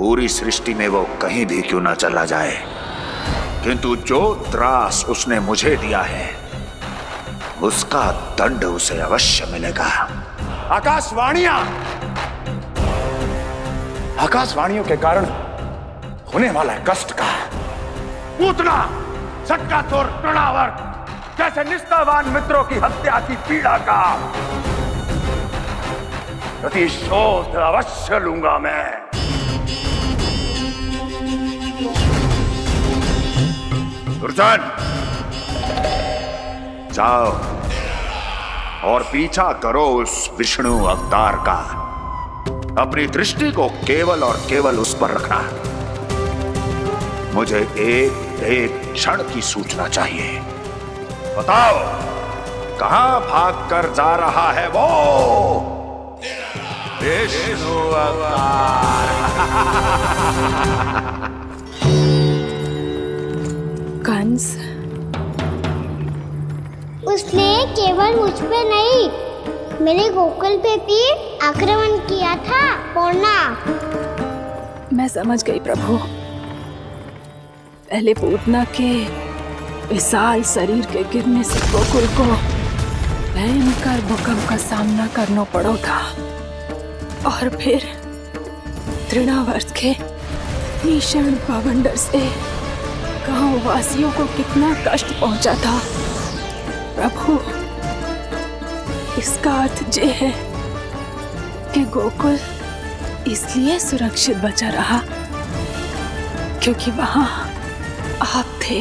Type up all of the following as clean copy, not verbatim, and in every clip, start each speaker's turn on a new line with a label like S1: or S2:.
S1: पूरी सृष्टि में वो कहीं भी क्यों ना चला जाए, किंतु जो त्रास उसने मुझे दिया है उसका दंड उसे अवश्य मिलेगा। आकाशवाणियों के कारण होने वाला कष्ट का पूतना सक्कासुर तृणावर्त जैसे निष्ठावान मित्रों की हत्या की पीड़ा का प्रतिशोध अवश्य लूंगा मैं। दुर्जन, जाओ और पीछा करो उस विष्णु अवतार का। अपनी दृष्टि को केवल और केवल उस पर रखना। मुझे एक क्षण की सूचना चाहिए। बताओ, कहां भागकर जा रहा है वो विष्णु अवतार?
S2: कंस,
S3: उसने केवल मुझ पे नहीं, मेरे गोकुल पे भी आक्रमण किया था पूर्णा।
S2: मैं समझ गई प्रभु। पहले पूतना के विशाल शरीर के गिरने से गोकुल को भयंकर भूकंप का सामना करना पड़ा था, और फिर तृणावर्त के भीषण पावंडर से गांव वासियों को कितना कष्ट पहुंचा था। प्रभु, इसका अर्थ ये है कि गोकुल इसलिए सुरक्षित बचा रहा क्योंकि वहां आप थे।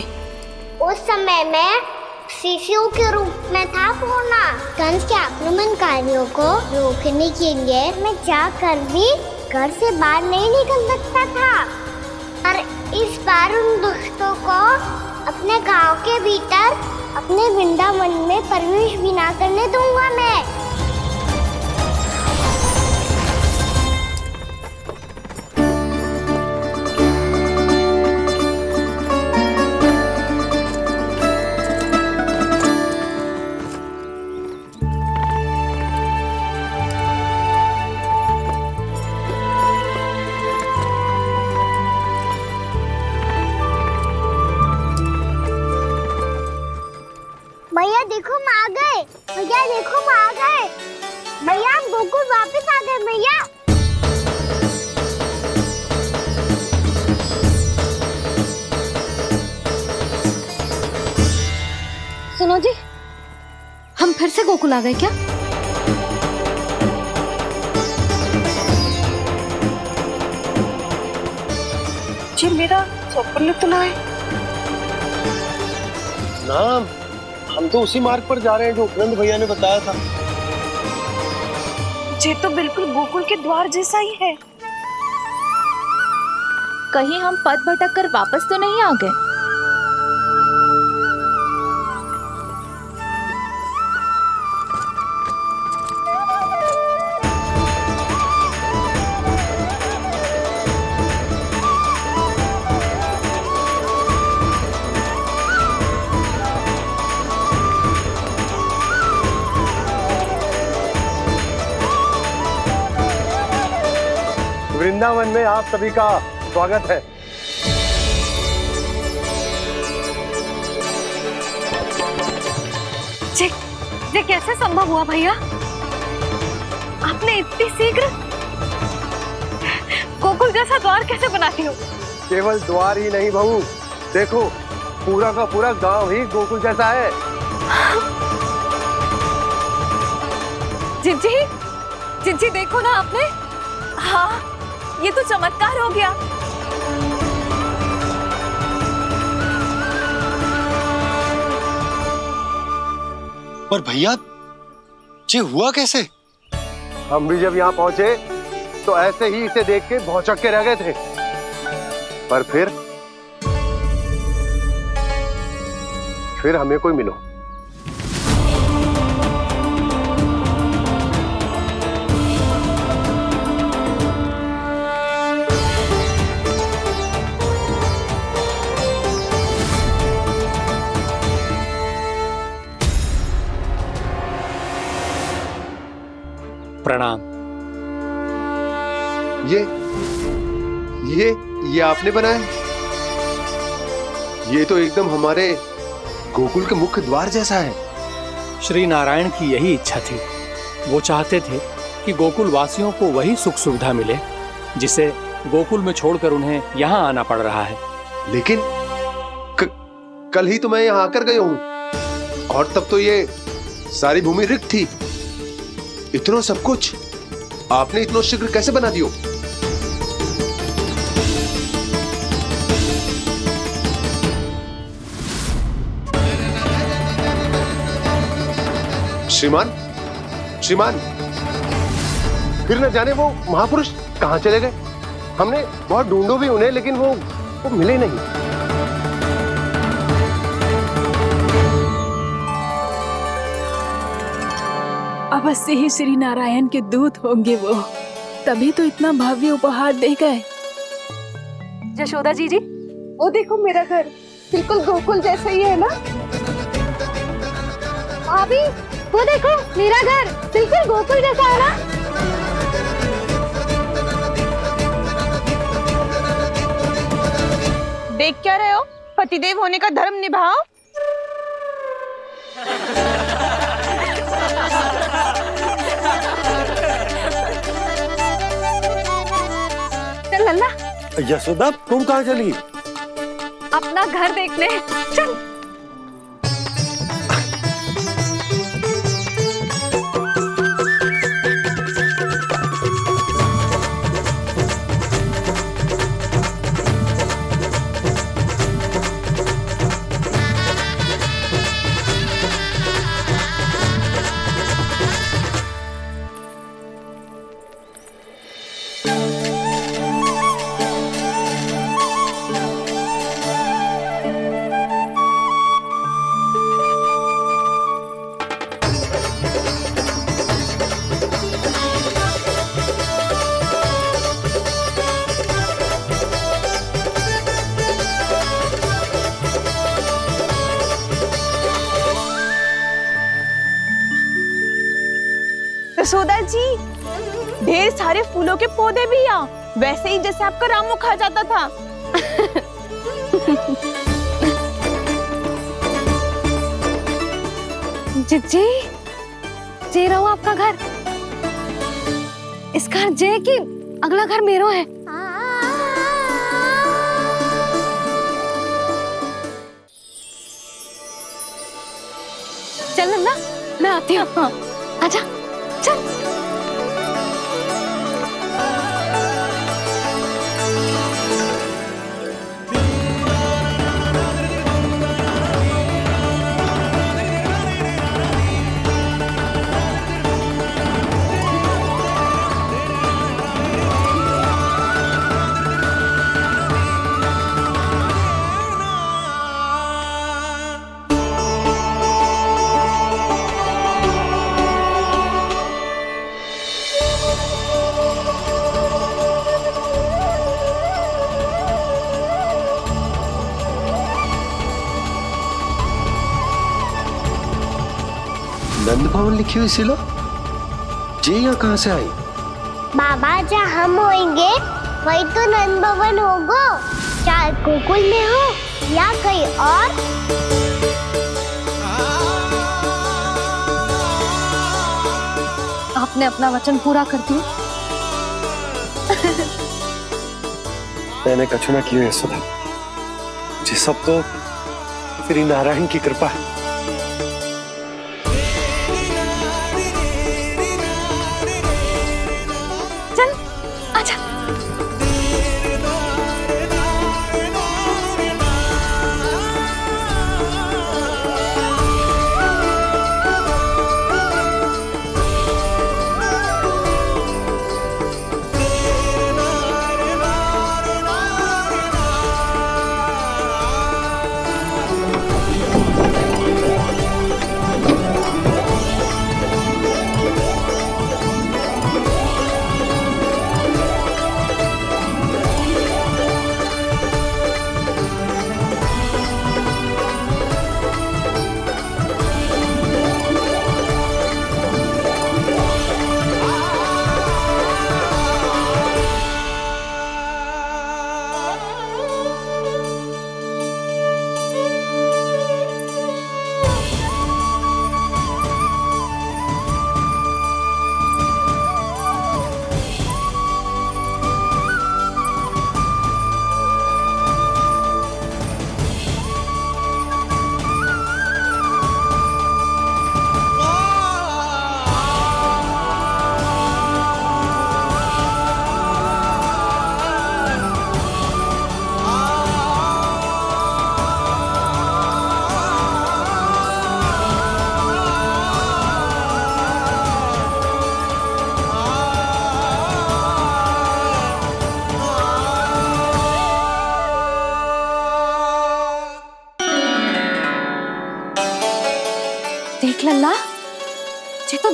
S3: उस समय मैं शिशु के रूप में था पूर्णा। कंस के आक्रमणकारियों को रोकने के लिए मैं जाकर भी घर से बाहर नहीं निकल सकता था, और इस बार उन दुष्टों को अपने गांव के भीतर अपने वृंदावन में प्रवेश भी ना करने दूंगा मैं। भैया देखो हम आ गए। भैया देखो हम आ गए। भैया हम गोकुल वापस आ गए। भैया
S4: सुनो जी, हम फिर से गोकुल आ गए क्या?
S2: जी मेरा स्वप्न तो ना है।
S5: ना, हम तो उसी मार्ग पर जा रहे हैं जो उपनंद भैया ने बताया था।
S2: ये तो बिल्कुल गोकुल के द्वार जैसा ही है।
S4: कहीं हम पथ भटक कर वापस तो नहीं आ गए?
S5: वृंदावन में आप सभी का स्वागत है।
S4: ये कैसे संभव हुआ भैया? आपने इतनी शीघ्र गोकुल जैसा द्वार कैसे बना दिया?
S5: केवल द्वार ही नहीं बहू, देखो पूरा का पूरा गांव ही गोकुल जैसा है।
S4: जिज्जी देखो ना आपने। हाँ, ये तो चमत्कार हो गया।
S5: पर भैया, ये हुआ कैसे? हम भी जब यहाँ पहुंचे तो ऐसे ही इसे देख के भौचक के रह गए थे, पर फिर हमें कोई मिलो।
S6: प्रणाम।
S5: ये आपने बनाया? ये तो एकदम हमारे गोकुल के मुख्य द्वार जैसा है।
S6: श्री नारायण की यही इच्छा थी। वो चाहते थे कि गोकुल वासियों को वही सुख सुविधा मिले जिसे गोकुल में छोड़कर उन्हें यहाँ आना पड़ रहा है।
S5: लेकिन कल ही तो मैं यहाँ आकर गया हूँ और तब तो ये सारी भूमि रिक्त थी। इतना सब कुछ आपने इतना शीघ्र कैसे बना दियो? श्रीमान, श्रीमान, फिर न जाने वो महापुरुष कहां चले गए। हमने बहुत ढूंढो भी उन्हें, लेकिन वो मिले नहीं।
S2: अवश्य ही श्री नारायण के दूत होंगे वो, तभी तो इतना भव्य उपहार दे गए।
S4: यशोदा जी, वो देखो मेरा घर बिल्कुल गोकुल जैसा ही है ना।
S3: भाभी, वो देखो मेरा घर बिल्कुल गोकुल जैसा है ना।
S4: देख क्या रहे हो? पतिदेव होने का धर्म निभाओ। चल लल्ला,
S5: यशोदा, तुम कहाँ चली?
S4: अपना घर देखने चल। यशोदा जी, ढेर सारे फूलों के पौधे भी यहाँ, वैसे ही जैसे आपका रामू खा जाता था।
S7: जी, जे रहो आपका घर। इस घर जे कि अगला घर मेरो है। चल नन्ना, मैं आती हूँ। हाँ, आजा, चल।
S5: नंद भवन लिखी हुई सिलो, जी यहाँ कहाँ से आई?
S3: बाबा, जहाँ हम होंगे वही तो नंद भवन होगा। चाहे गोकुल में हो या कहीं और।
S7: आपने अपना वचन पूरा कर दिया।
S5: मैंने कछु ना किया यशोदा जी, सब तो श्री नारायण की कृपा है।
S7: चल, आजा।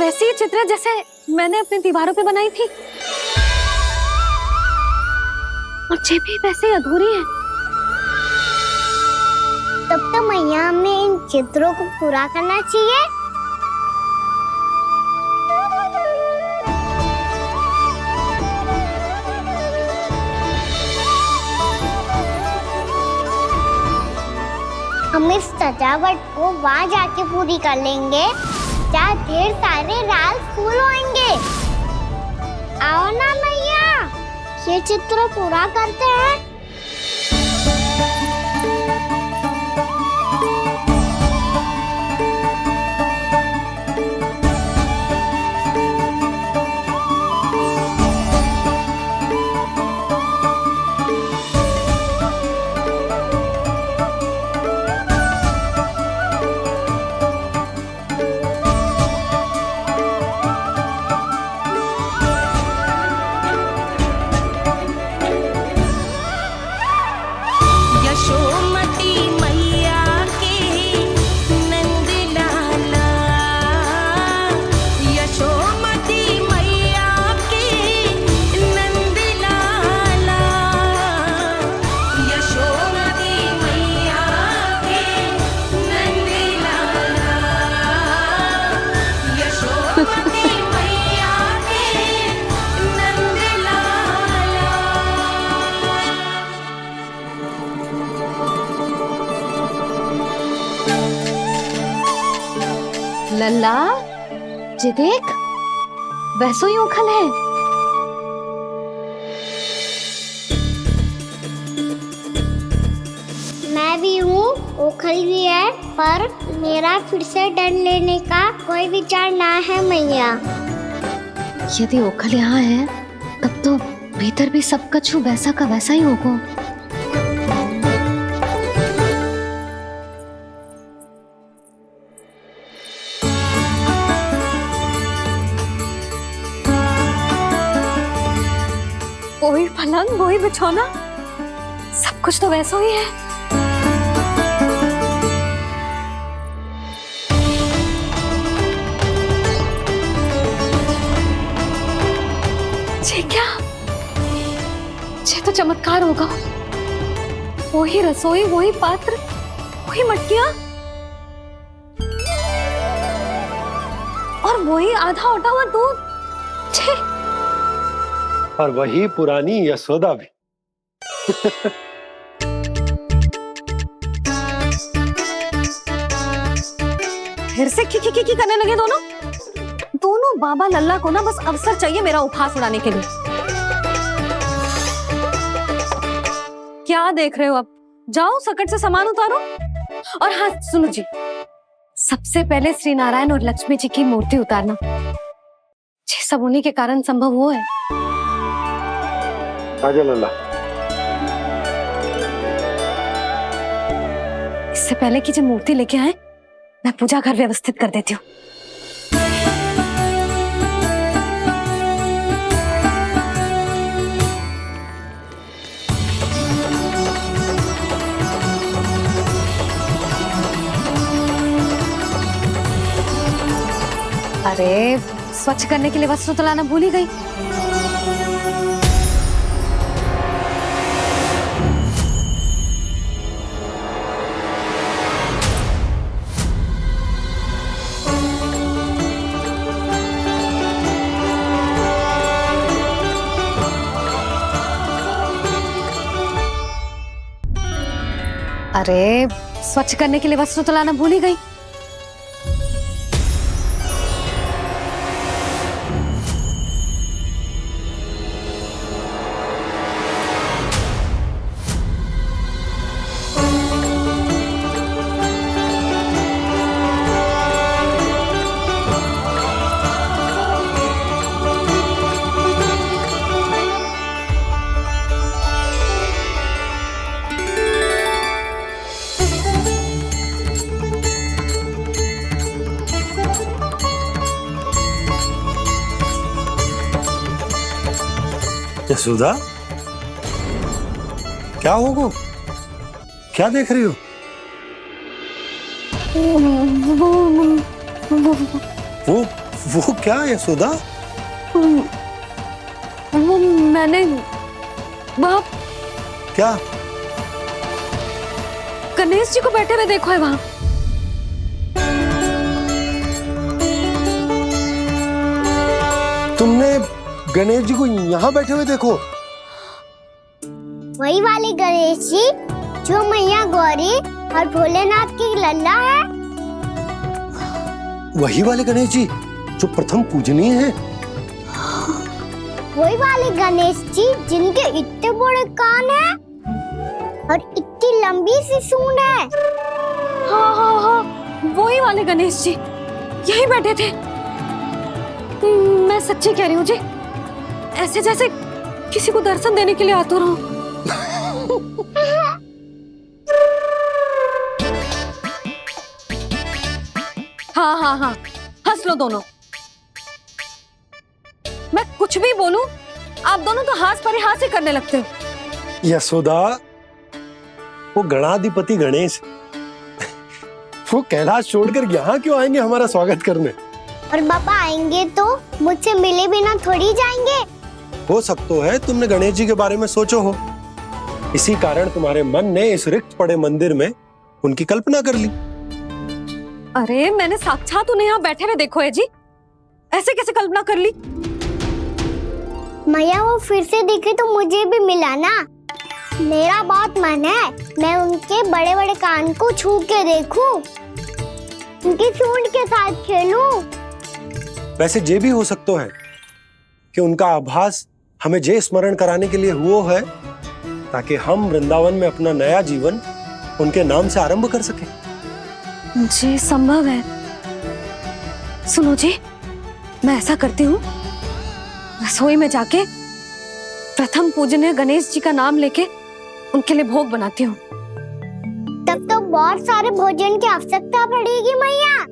S7: वैसी ही चित्र है जैसे मैंने अपने दीवारों पे बनाई थी, और ये भी वैसे ही अधूरी है।
S3: तब तो मैया हमें इन चित्रों को पूरा करना चाहिए। हम इस सजावट को वहाँ जाके पूरी कर लेंगे जहाँ ढेर सारे लाल फूल होंगे। आओ ना मैया, ये चित्र पूरा करते हैं।
S7: लल्ला, ये देख, वैसो ही उखल है।
S3: मैं भी हूँ, ओखल भी है, पर मेरा फिर से डर लेने का कोई विचार ना है मैया।
S7: यदि ओखल यहाँ है, तब तो भीतर भी सब कछु वैसा का वैसा ही होगा। वही पलंग, वही बिछौना, सब कुछ तो वैसा ही है। ये क्या? ये तो चमत्कार होगा। वही रसोई, वही पात्र, वही मटकियां, और वही आधा उटा हुआ दूध। छे!
S8: और वही पुरानी यशोदा भी।
S7: फिर से खी करने लगे दोनों। दोनों बाबा लल्ला को ना बस अवसर चाहिए मेरा उपहास उड़ाने के लिए। क्या देख रहे हो? अब जाओ, सकट से सामान उतारो। और हाँ सुनो जी, सबसे पहले श्री नारायण और लक्ष्मी जी की मूर्ति उतारना। ये सब उन्हीं के कारण संभव हुआ है।
S8: आजा लल्ला।
S7: इससे पहले कि जो मूर्ति लेके आए, मैं पूजा घर व्यवस्थित कर देती हूँ। अरे, स्वच्छ करने के लिए वस्त्र तो लाना भूल ही गई। अरे, स्वच्छ करने के लिए वस्त्र तो लाना भूल ही गई।
S8: यशोदा, क्या होगा? क्या देख रही हो? वो क्या यशोदा?
S7: वो मैंने वहाँ
S8: क्या?
S7: गणेश जी को बैठे हुए देखो है वहाँ।
S8: तुमने गणेश जी को यहाँ बैठे हुए देखो?
S3: वही वाले गणेश जी जो मैया गौरी और भोलेनाथ की लल्ला है।
S8: वही वाले गणेश जी जो प्रथम पूजनीय हैं?
S3: वही वाले गणेश जी जिनके इतने बड़े कान हैं और इतनी लंबी सी सूंड है।
S7: हाँ हाँ हाँ, वही वाले गणेश जी यही बैठे थे। मैं सच्ची कह रही हूँ जी, ऐसे जैसे किसी को दर्शन देने के लिए आतुर हूँ। हाँ हाँ हाँ, हंस लो दोनों। मैं कुछ भी बोलूं, आप दोनों तो हाथ परिहास ही करने लगते हो।
S8: यशोदा, वो गणाधिपति गणेश वो कैलाश छोड़कर यहाँ क्यों आएंगे हमारा स्वागत करने?
S3: और पापा आएंगे तो मुझसे मिले बिना थोड़ी जाएंगे।
S8: हो सकता है तुमने गणेश जी के बारे में सोचो हो, इसी कारण तुम्हारे मन ने इस रिक्त पड़े मंदिर में उनकी कल्पना कर ली।
S7: अरे मैंने साक्षात उन्हें यहाँ बैठे हुए देखो है जी, ऐसे कैसे कल्पना कर ली?
S3: मैया वो फिर से दिखे तो मुझे भी मिला ना। मेरा बहुत मन है मैं उनके बड़े बड़े कान को छू के देखूं, उनकी सूंड के साथ खेलूं।
S8: वैसे ये भी हो सकता है कि उनका आभास हमें जे स्मरण कराने के लिए हुआ है ताकि हम वृंदावन में अपना नया जीवन उनके नाम से आरंभ कर सकें।
S7: जी संभव है। सुनो जी, मैं ऐसा करती हूँ, रसोई में जाके प्रथम पूजनीय गणेश जी का नाम लेके उनके लिए भोग बनाती हूँ।
S3: तब तो बहुत सारे भोजन की आवश्यकता पड़ेगी मैया।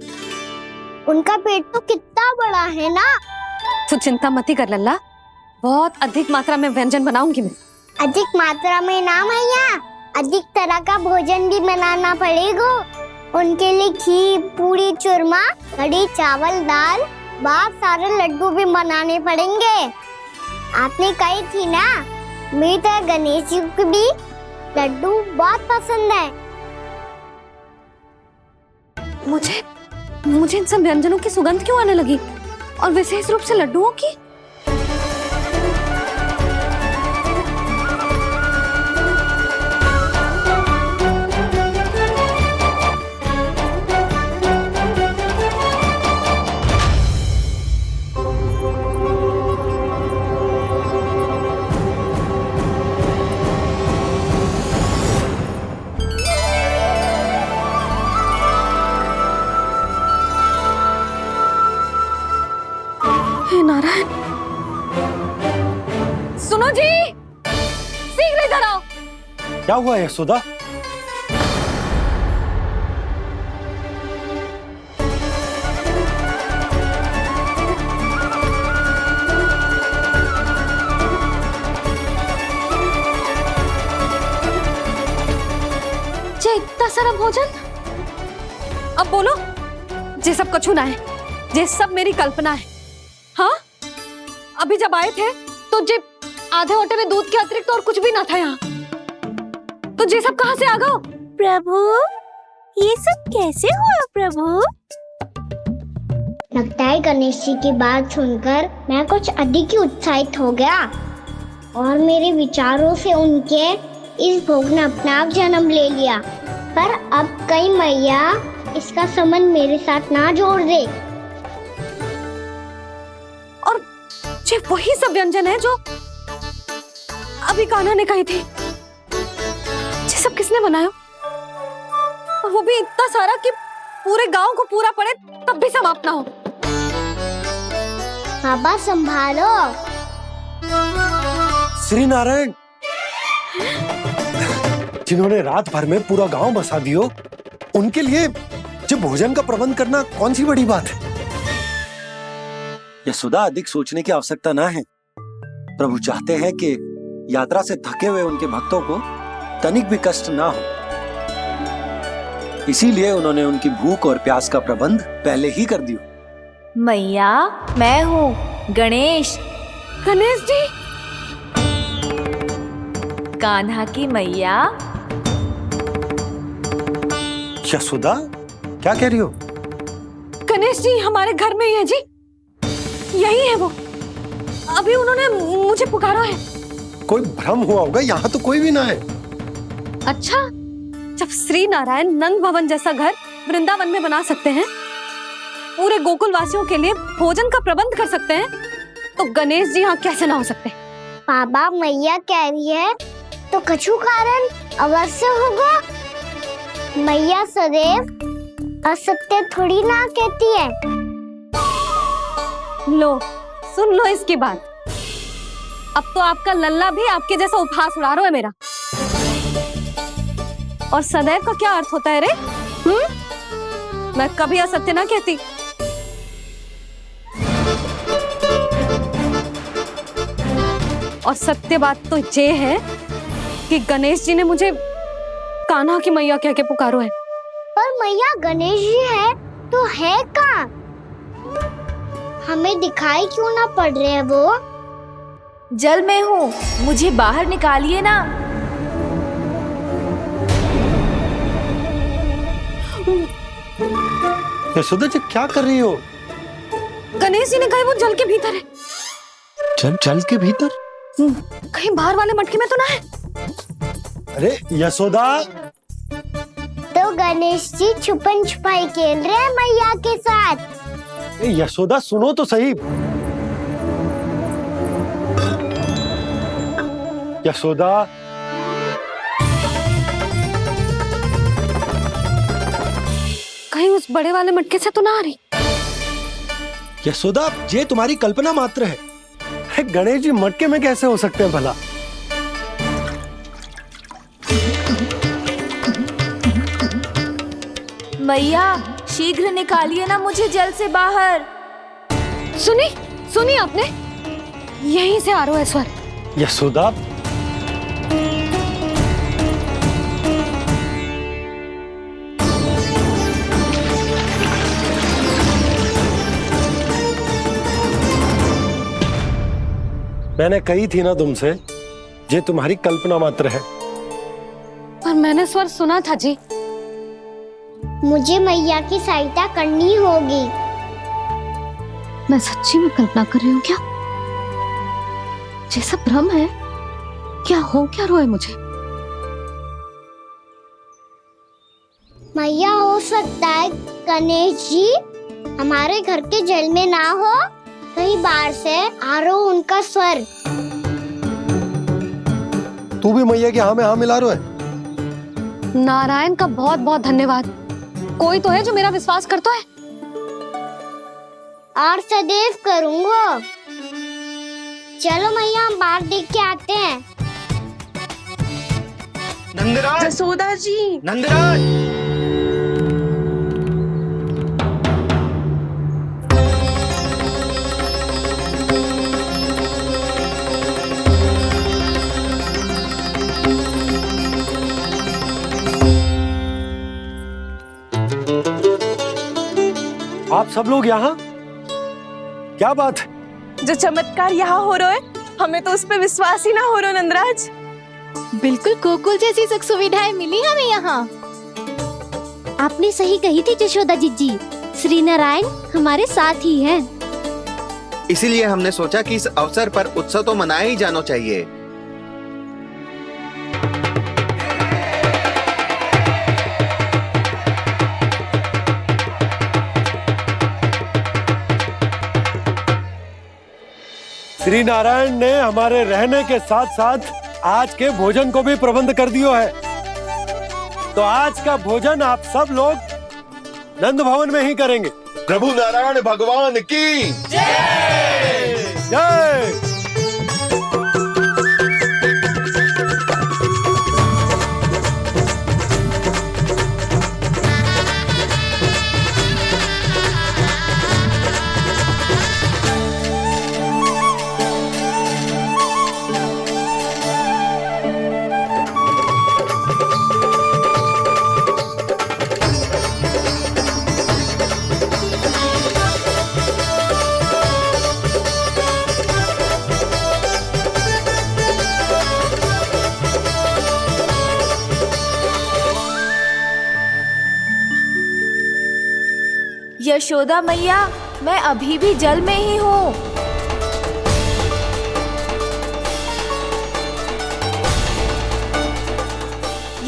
S3: उनका पेट तो कितना बड़ा है ना।
S7: तू चिंता मत ही कर लल्ला, बहुत अधिक मात्रा में व्यंजन बनाऊंगी मैं।
S3: अधिक मात्रा में ना मैया, अधिक तरह का भोजन भी बनाना पड़ेगा। उनके लिए खीर, पूरी, चूरमा, कढ़ी, चावल, दाल, बहुत सारे लड्डू भी बनाने पड़ेंगे। आपने कही थी ना, मेरी तरह गणेश जी को भी लड्डू बहुत पसंद है।
S7: मुझे इन सब व्यंजनों की सुगंध क्यों आने लगी, और विशेष रूप से लड्डुओं की? नारायण, सुनो जी, शीघ्र इधर आओ।
S8: क्या हुआ यशोदा?
S7: जे इतना सारा भोजन, अब बोलो, जे सब कछु ना है, जे सब मेरी कल्पना है। हाँ, अभी जब आए थे तो जे आधे ओटे में दूध के अतिरिक्त और कुछ भी ना था यहाँ, तो जे सब कहाँ से आ गए?
S3: प्रभु, ये सब कैसे हुआ प्रभु? लगता है गणेश जी की बात सुनकर मैं कुछ अधिक ही उत्साहित हो गया और मेरे विचारों से उनके इस भोग ने अपना आप जन्म ले लिया। पर अब कहीं मैया इसका संबंध मेरे साथ ना जोड़ दे।
S7: ये वही सब व्यंजन है जो अभी कान्हा ने कही थी। ये सब किसने बनाया? और वो भी इतना सारा कि पूरे गांव को पूरा पड़े तब भी समाप्त ना हो।
S3: बाबा संभालो।
S8: श्री नारायण, जिन्होंने रात भर में पूरा गांव बसा दियो, उनके लिए जो भोजन का प्रबंध करना कौन सी बड़ी बात है? यशोदा, अधिक सोचने की आवश्यकता ना है। प्रभु चाहते हैं कि यात्रा से थके हुए उनके भक्तों को तनिक भी कष्ट ना हो, इसीलिए उन्होंने उनकी भूख और प्यास का प्रबंध पहले ही कर दिया।
S9: मैया, मैं हूँ गणेश,
S7: गणेश जी।
S9: कान्हा की मैया।
S8: यशोदा, क्या कह रही हो?
S7: गणेश जी हमारे घर में ही है जी, यही है वो। अभी उन्होंने मुझे पुकारा है।
S8: कोई भ्रम हुआ होगा, यहाँ तो कोई भी ना है।
S7: अच्छा, जब श्री नारायण नंद भवन जैसा घर वृंदावन में बना सकते हैं, पूरे गोकुल वासियों के लिए भोजन का प्रबंध कर सकते हैं, तो गणेश जी यहाँ कैसे ना हो सकते?
S3: बाबा, मैया कह रही है तो कछु कारण अवश्य होगा। मैया सदैव असत्य थोड़ी ना कहती है।
S7: लो, सुन लो इसकी बात। अब तो आपका लल्ला भी आपके जैसा उपहास उड़ा रहा है मेरा। और सदैव का क्या अर्थ होता है रे? मैं कभी असत्य ना कहती। और सत्य बात तो ये है कि गणेश जी ने मुझे कान्हा की मैया कह के पुकारो है।
S3: पर मैया गणेश जी है तो है कहाँ? हमें दिखाई क्यों ना पड़ रहे हैं वो?
S9: जल में हूँ, मुझे बाहर निकालिए ना।
S8: यशोदा जी, क्या कर रही हो?
S7: गणेश जी ने कहा वो जल के भीतर है।
S8: जल के भीतर?
S7: कहीं बाहर वाले मटके में तो ना है?
S8: अरे यशोदा!
S3: तो गणेश जी छुपन छुपाई खेल रहे हैं मैया के साथ।
S8: यशोदा, सुनो तो सही। यशोदा,
S7: कहीं उस बड़े वाले मटके से तो ना आ रही?
S8: यशोदा, ये तुम्हारी कल्पना मात्र है। गणेश जी मटके में कैसे हो सकते हैं भला?
S9: मैया, शीघ्र निकालिए ना मुझे जल से बाहर।
S7: सुनी आपने? यहीं से आ रहा है स्वर।
S8: यशोदा, मैंने कही थी ना तुमसे, ये तुम्हारी कल्पना मात्र है।
S7: पर मैंने स्वर सुना था जी।
S3: मुझे मैया की सहायता करनी होगी।
S7: मैं सच्ची में कल्पना कर रही हूँ क्या? ये सब भ्रम है क्या? हो क्या रहा है मुझे?
S3: मैया, हो सकता है गणेश जी हमारे घर के जल में ना हो, कहीं बाहर से आ रहा हो उनका स्वर।
S8: तू भी मैया के हाँ में हाँ मिला रहा है।
S7: नारायण का बहुत बहुत धन्यवाद। कोई तो है जो मेरा विश्वास करता है।
S3: और सदैव करूंगा। चलो मैया, हम बाहर देख के आते हैं।
S4: नंदराज, जसोदा जी,
S1: नंदराज!
S8: आप सब लोग यहाँ? क्या बात है?
S4: जो चमत्कार यहाँ हो रहा है, हमें तो उस पर विश्वास ही ना हो रहा नंदराज।
S10: बिल्कुल गोकुल जैसी सुख सुविधाएं मिली हमें यहाँ। आपने सही कही थी जशोदा जीजी, श्री नारायण हमारे साथ ही हैं।
S11: इसीलिए हमने सोचा कि इस अवसर पर उत्सव तो मनाया ही जाना चाहिए।
S8: श्री नारायण ने हमारे रहने के साथ साथ आज के भोजन को भी प्रबंध कर दियो है। तो आज का भोजन आप सब लोग नंद भवन में ही करेंगे।
S5: प्रभु नारायण भगवान की
S8: जय जय।
S9: यशोदा मैया, मैं अभी भी जल में ही हूँ।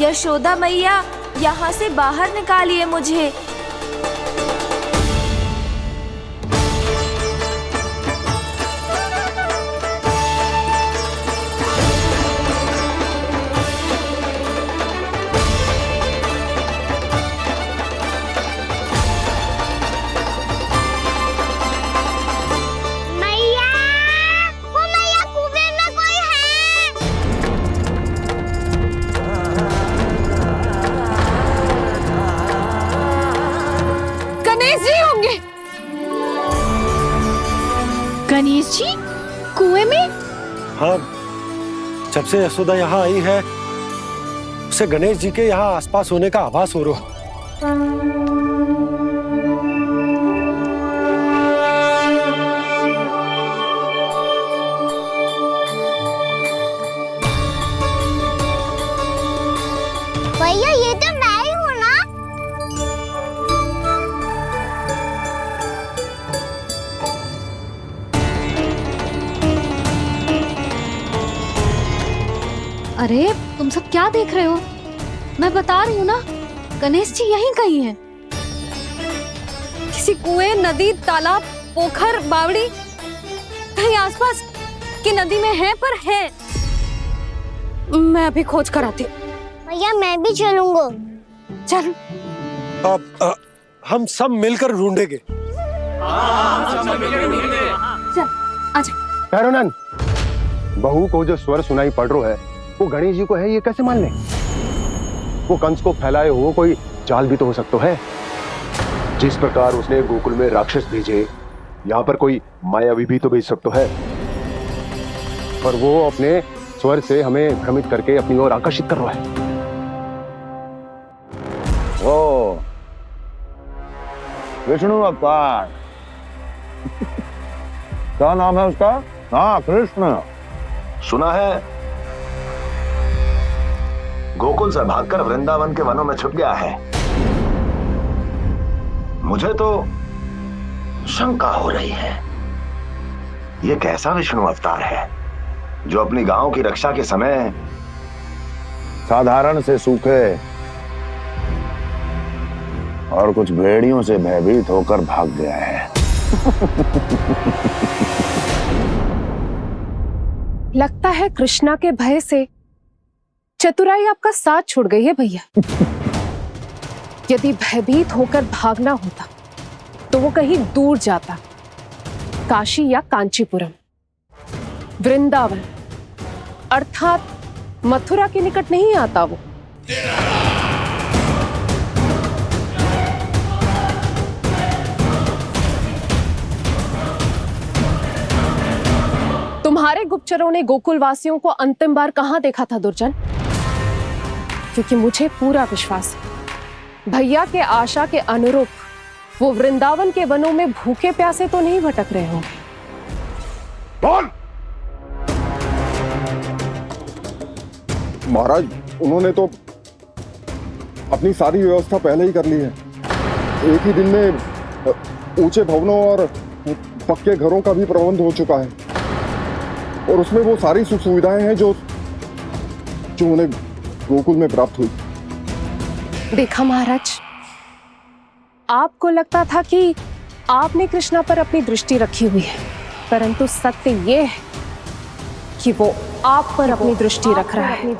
S9: यशोदा मैया, यहाँ से बाहर निकालिए मुझे।
S10: गणेश जी कुएं में?
S8: हाँ, जब से यशोदा यहाँ आई है उसे गणेश जी के यहाँ आसपास होने का आभास हो रहा है।
S3: भैया ये तो मैं ही हूँ ना?
S10: अरे तुम सब क्या देख रहे हो? मैं बता रही हूँ ना, गणेश जी यहीं कहीं हैं।
S7: किसी कुएं, नदी, तालाब, पोखर, बावड़ी कहीं आसपास की नदी में है, पर है। मैं अभी खोज कर आती हूँ।
S3: भैया मैं भी चलूंगा।
S7: चल।
S8: अब हम सब मिलकर ढूंढेंगे।
S7: चल आजा।
S5: भैरवनंद, बहू को जो स्वर सुनाई पड़ रहा है वो गणेश जी को है, ये कैसे मान ले? वो कंस को फैलाए हुए कोई जाल भी तो हो सकता है। जिस प्रकार उसने गोकुल में राक्षस भेजे, यहाँ पर कोई मायावी भी तो भेज सकता है। और वो अपने स्वर से हमें भ्रमित करके अपनी ओर आकर्षित कर रहा है।
S1: ओ विष्णु अवतार। क्या नाम है उसका? हाँ, कृष्ण।
S12: सुना है गोकुल से भागकर वृंदावन के वनों में छुप गया है। मुझे तो शंका हो रही है, ये कैसा विष्णु अवतार है जो अपनी गांव की रक्षा के समय
S1: साधारण से सूखे और कुछ भेड़ियों से भयभीत होकर भाग गया है।
S2: लगता है कृष्णा के भय से चतुराई आपका साथ छोड़ गई है भैया। यदि भयभीत होकर भागना होता तो वो कहीं दूर जाता, काशी या कांचीपुरम, वृंदावन अर्थात मथुरा के निकट नहीं आता वो। तुम्हारे गुप्तचरों ने गोकुल वासियों को अंतिम बार कहां देखा था दुर्जन? क्योंकि मुझे पूरा विश्वास है भैया के आशा के अनुरूप वो वृंदावन के वनों में भूखे प्यासे तो नहीं भटक रहे होंगे।
S1: बोल।
S13: महाराज, उन्होंने तो अपनी सारी व्यवस्था पहले ही कर ली है। एक ही दिन में ऊंचे भवनों और पक्के घरों का भी प्रबंध हो चुका है, और उसमें वो सारी सुख सुविधाएं हैं जो उन्हें गोकुल में प्राप्त हुई।
S2: देखा महाराज, आपको लगता था कि आपने कृष्णा पर अपनी दृष्टि रखी हुई है, परंतु सत्य ये है कि वो आप पर अपनी दृष्टि रख रहा है।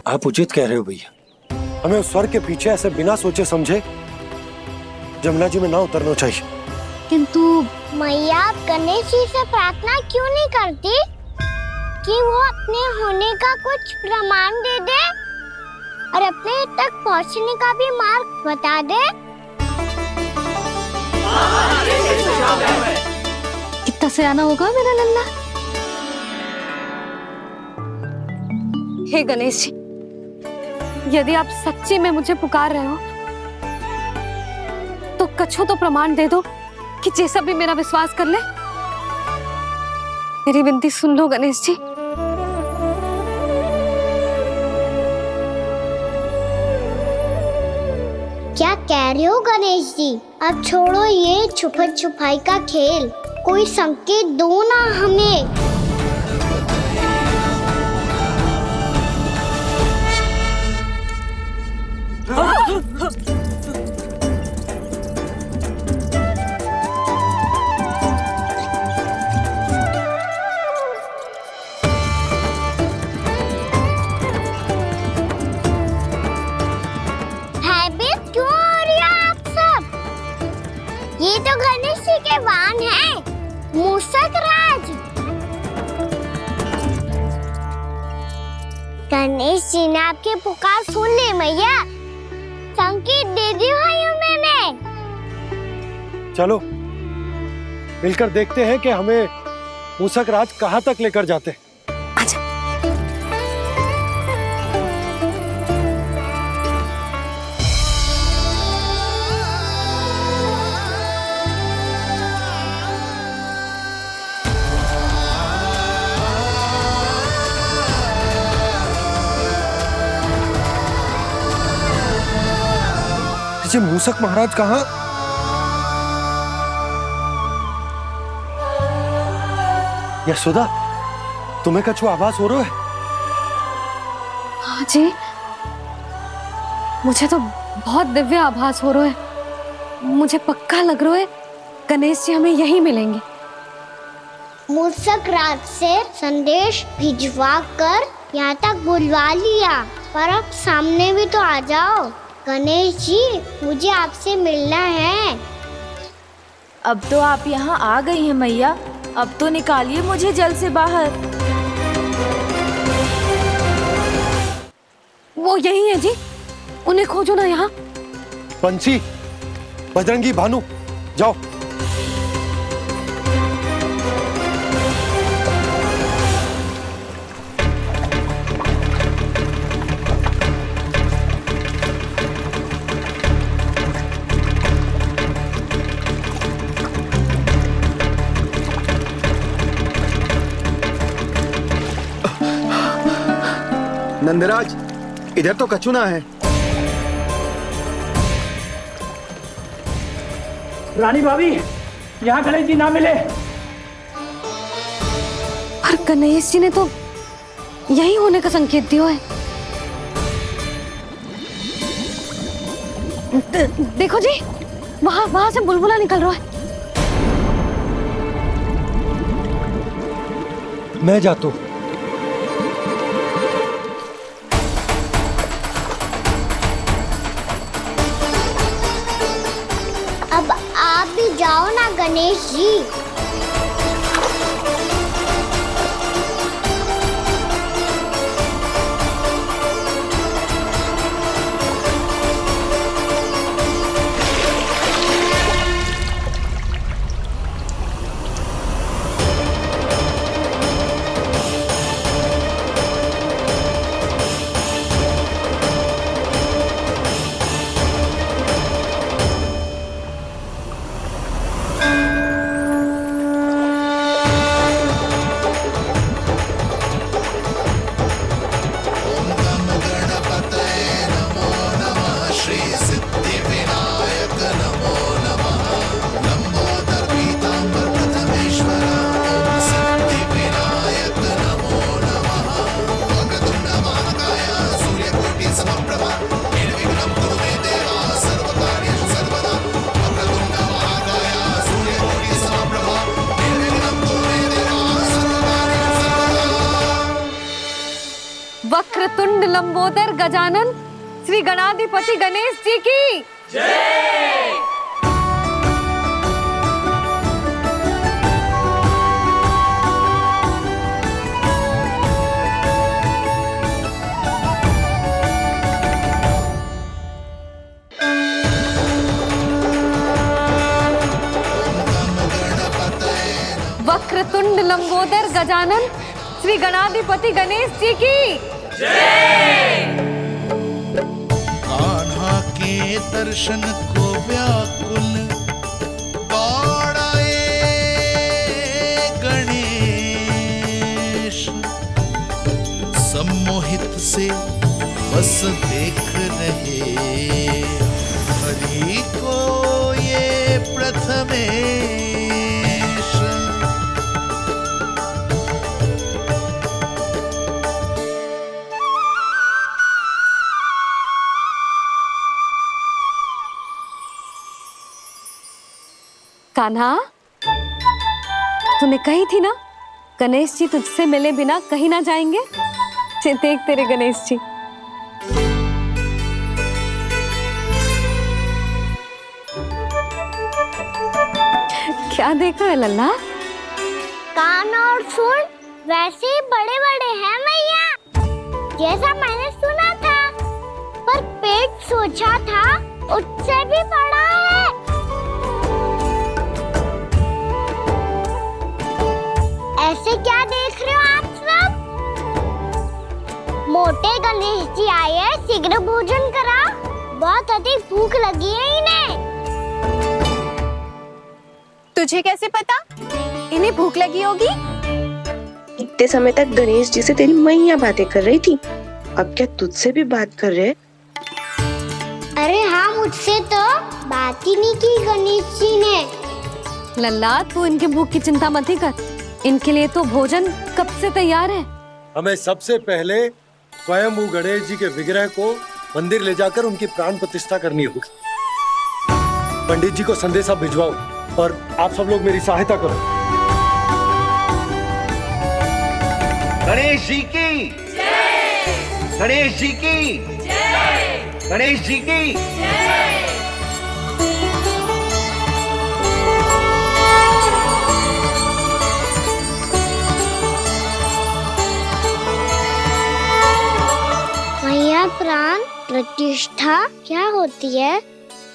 S8: आप उचित कह रहे हो भैया, हमें उस स्वर के पीछे ऐसे बिना सोचे समझे जमुना जी में ना उतरना चाहिए।
S3: किंतु मैया, आप गणेश जी से प्रार्थना क्यों नहीं करती कि वो अपने होने का कुछ प्रमाण दे दे और अपने तक पहुंचने का भी मार्ग बता दे?
S10: कितना सयाना होगा मेरा लल्ला।
S7: हे गणेश जी, यदि आप सच्ची में मुझे पुकार रहे हो तो कछु तो प्रमाण दे दो कि जैसा भी मेरा विश्वास कर ले। मेरी विनती सुन लो गणेश जी।
S3: क्या कह रहे हो गणेश जी? अब छोड़ो ये छुपन छुपाई का खेल, कोई संकेत दो ना हमें। भयभीत क्यों हो रही हो आप सब? ये तो गणेश जी के वाहन हैं, मूषक राज। गणेश जी ने आपकी पुकार सुन ली मैया, संकेत दे दी भाइयों मैंने।
S8: चलो मिलकर देखते हैं कि हमें मूषक राज कहाँ तक लेकर जाते हैं। जी मूषक महाराज कहाँ? यशोदा, तुम्हें कछु आभास हो रहा है?
S7: हाँ जी, मुझे तो बहुत दिव्य आभास हो रहा है। मुझे पक्का लग रहा है गणेश जी हमें यहीं मिलेंगे।
S3: मूषक राज से संदेश भिजवा कर यहाँ तक बुलवा लिया, पर अब सामने भी तो आ जाओ। गणेश जी, मुझे आपसे मिलना है।
S9: अब तो आप यहाँ आ गई हैं मैया, अब तो निकालिए मुझे जल से बाहर।
S7: वो यही है जी, उन्हें खोजो ना यहाँ।
S8: पंछी, बजरंगी, भानु, जाओ।
S11: नंदराज, इधर तो कछु ना है।
S6: रानी भाभी, यहाँ गणेश जी ना मिले।
S7: पर गणेश जी ने तो यही होने का संकेत दिया है। देखो जी, वहां से बुलबुला निकल रहा है।
S8: मैं जाता हूँ।
S3: अब आप भी जाओ ना गणेश जी।
S7: वक्रतुंड लंबोदर गजानन श्री गणाधिपति गणेश जी की जय। वक्रतुंड लंबोदर गजानन श्री गणाधिपति गणेश जी की
S14: कान्हा के दर्शन को व्याकुल दौड़ाए गणेश, सम्मोहित से बस देख रहे हरि को ये प्रथमेश।
S7: कान्हा, तूने कही थी ना गणेश जी तुझसे मिले बिना कहीं ना जाएंगे। देख तेरे गणेश जी। क्या देख रहा है लल्ला?
S3: कान और सुन वैसे ही बड़े बड़े हैं मैया, जैसा मैंने सुना था, पर पेट सोचा था उससे भी बड़ा है। ऐसे क्या देख रहे हो आप सब? मोटे गणेश जी आए हैं, शीघ्र भोजन करा, बहुत अधिक भूख लगी है इन्हें।
S4: तुझे कैसे पता इन्हें भूख लगी होगी?
S15: इतने समय तक गणेश जी से तेरी मैया बातें कर रही थी, अब क्या तुझसे भी बात कर रहे?
S3: अरे हाँ, मुझसे तो बात ही नहीं की गणेश जी ने।
S7: लल्ला, तू इनके भूख की चिंता मत ही कर, इनके लिए तो भोजन कब से तैयार है।
S8: हमें सबसे पहले स्वयं गणेश जी के विग्रह को मंदिर ले जाकर उनकी प्राण प्रतिष्ठा करनी होगी। पंडित जी को संदेशा भिजवाओ और आप सब लोग मेरी सहायता करो।
S11: गणेश जी की जय, गणेश जी की जय, गणेश जी की जय।
S3: मैया, प्राण प्रतिष्ठा क्या होती है?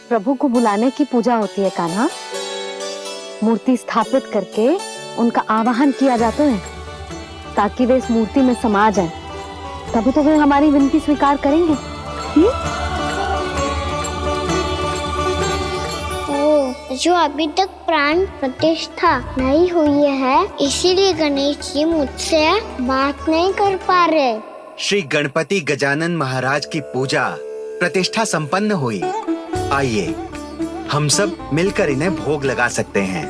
S7: प्रभु को बुलाने की पूजा होती है कान्हा। मूर्ति स्थापित करके उनका आवाहन किया जाता है ताकि वे इस मूर्ति में समा जाएं। तभी तो वे हमारी विनती स्वीकार करेंगे।
S3: जो अभी तक प्राण प्रतिष्ठा नहीं हुई है, इसीलिए गणेश जी मुझसे बात नहीं कर पा रहे।
S11: श्री गणपति गजानन महाराज की पूजा प्रतिष्ठा संपन्न हुई। आइए हम सब मिलकर इन्हें भोग लगा सकते हैं।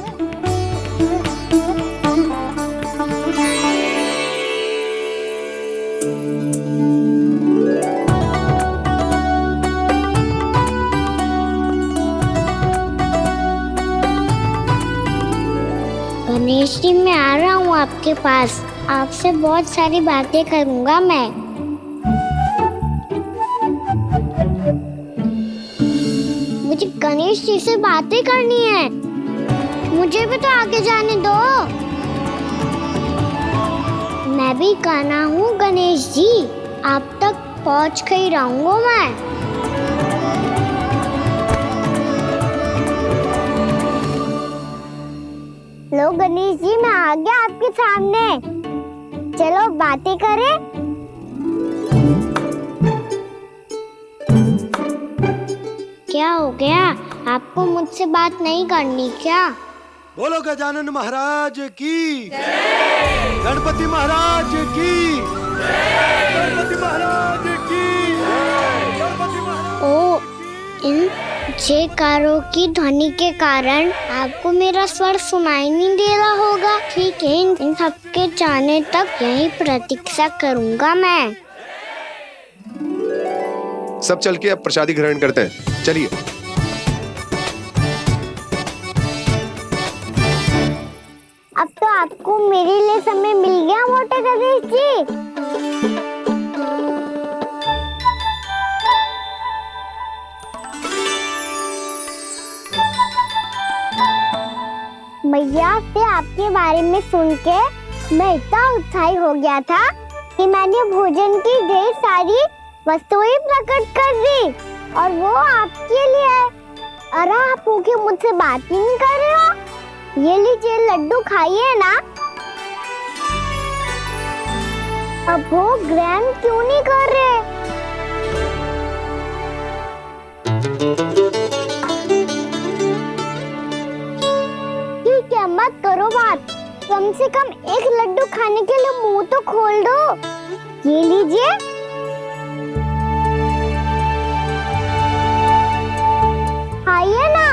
S3: गणेश जी, मैं आ रहा हूँ आपके पास, आपसे बहुत सारी बातें करूँगा मैं। मुझे गणेश जी से बातें करनी है, मुझे भी तो आगे जाने दो। मैं भी कान्हा हूँ गणेश जी, आप तक पहुँच कर ही रहूँगा मैं। लो गणेश जी, मैं आ गया आपके सामने, चलो बातें करें। क्या हो गया, आपको मुझसे बात नहीं करनी क्या?
S8: बोलो गजानन महाराज की जय, गणपति महाराज की जय, गणपति महाराज की जय, गणपति महाराज।
S3: ओ, इन जयकारों की ध्वनि के कारण आपको मेरा स्वर सुनाई नहीं दे रहा होगा। ठीक है, इन सबके जाने तक यही प्रतीक्षा करूंगा मैं।
S5: सब चल के अब प्रसादी ग्रहण करते हैं, चलिए।
S3: अब तो आपको मेरे लिए समय मिल गया मोटे गणेश जी। मैया से आपके बारे में सुन के मैं इतना उत्साही हो गया था कि मैंने भोजन की ढेर सारी वस्तुएं प्रकट कर दी, और वो आपके लिए। अरे आप भूखे मुझसे बात ही नहीं कर रहे हो। ये लीजिए लड्डू, खाइए ना। अब वो ग्रैंड क्यों नहीं कर रहे? ठीक है, मत करो बात। कम से कम एक लड्डू खाने के लिए मुंह तो खोल दो। ये लीजिए। खाइए ना।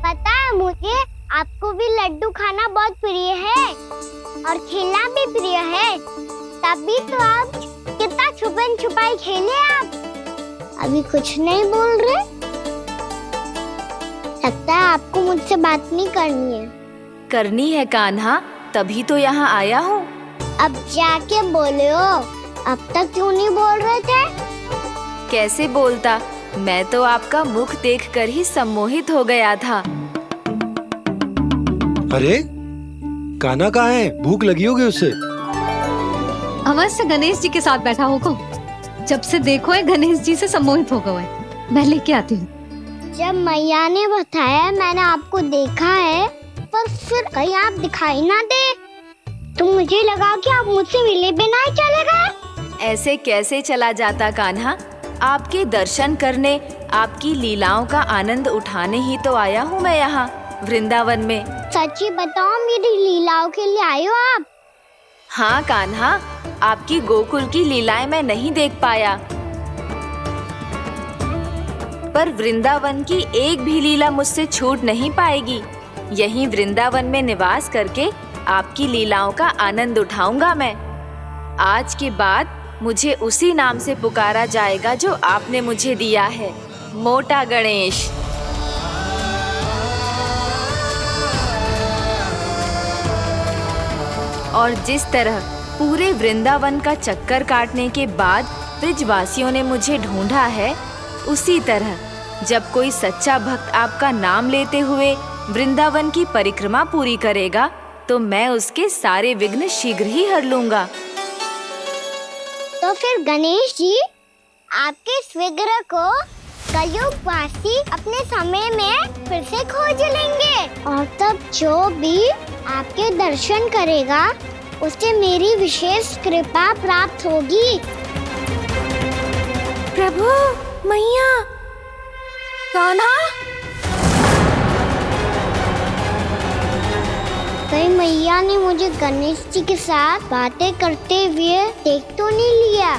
S3: पता है मुझे, आपको भी लड्डू खाना बहुत प्रिय है और खेलना भी प्रिय है। तभी तो आप कितना छुपन छुपाई खेले आप। अभी कुछ नहीं बोल रहे। लगता है आपको मुझसे बात नहीं करनी है।
S9: करनी है कान्हा, तभी तो यहाँ आया हूँ।
S3: अब जाके बोले हो। अब तक क्यों नहीं बोल रहे थे?
S9: कैसे बोलता, मैं तो आपका मुख देखकर ही सम्मोहित हो गया था।
S8: अरे कान्हा कहाँ है? भूख लगी होगी उससे।
S7: अवश्य गणेश जी के साथ बैठा होगा। जब से देखो है गणेश जी से सम्मोहित हो गए। मैं लेके आती हूँ।
S3: जब मैया ने बताया मैंने आपको देखा है, पर फिर कहीं आप दिखाई ना दे तो मुझे लगा कि आप मुझसे मिले बिना ही चले गए।
S9: ऐसे कैसे चला जाता कान्हा? आपके दर्शन करने, आपकी लीलाओं का आनंद उठाने ही तो आया हूँ मैं यहाँ वृंदावन में।
S3: सच्ची बताओ, मेरी लीलाओं के लिए आए हो आप?
S9: हाँ कान्हा, आपकी गोकुल की लीलाएं मैं नहीं देख पाया, पर वृंदावन की एक भी लीला मुझसे छूट नहीं पाएगी। यहीं वृंदावन में निवास करके आपकी लीलाओं का आनंद उठाऊंगा मैं। आज के बाद मुझे उसी नाम से पुकारा जाएगा जो आपने मुझे दिया है, मोटा गणेश। और जिस तरह पूरे वृंदावन का चक्कर काटने के बाद ब्रिजवासियों ने मुझे ढूंढा है, उसी तरह जब कोई सच्चा भक्त आपका नाम लेते हुए वृंदावन की परिक्रमा पूरी करेगा, तो मैं उसके सारे विघ्न शीघ्र ही हर लूंगा।
S3: तो फिर गणेश जी, आपके इस विग्रह को कलयुगवासी अपने समय में फिर से खोज लेंगे और तब जो भी आपके दर्शन करेगा उसे मेरी विशेष कृपा प्राप्त होगी।
S9: प्रभु, मैया, कान्हा।
S3: कहीं मैया ने मुझे गणेश जी के साथ बातें करते हुए देख तो नहीं लिया?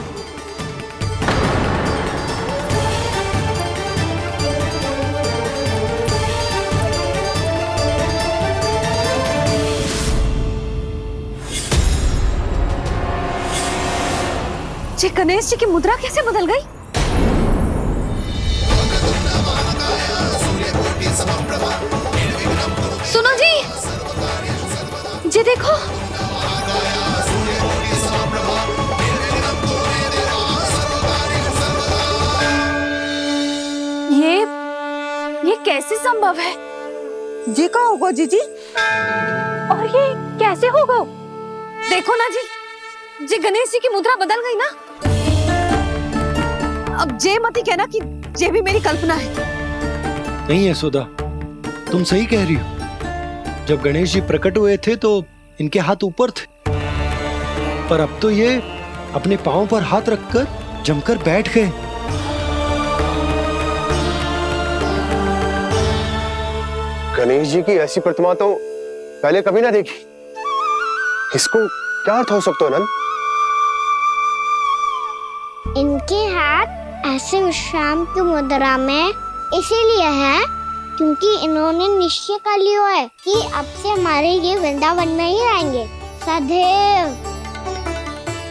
S7: जी गणेश जी की मुद्रा कैसे बदल गई? सुनो जी, जी देखो।
S9: ये कैसे संभव है?
S4: जी का होगा जीजी?
S7: और ये कैसे होगा? देखो ना जी, जी गणेश जी की मुद्रा बदल गई ना। अब जे मत ही कहना कि ये भी मेरी कल्पना है।
S8: नहीं यशोदा, तुम सही कह रही हो। जब गणेश जी प्रकट हुए थे तो इनके हाथ ऊपर थे, पर अब तो ये अपने पांव पर हाथ रखकर जमकर बैठ गए।
S5: गणेश जी की ऐसी प्रतिमा तो पहले कभी ना देखी। इसको क्या अर्थ हो सकता है नंद?
S3: इनके हाथ ऐसे विश्राम की मुद्रा में इसीलिए है क्योंकि इन्होंने निश्चय कर लिया है कि अब से हमारे ये वृंदावन में ही रहेंगे सदैव।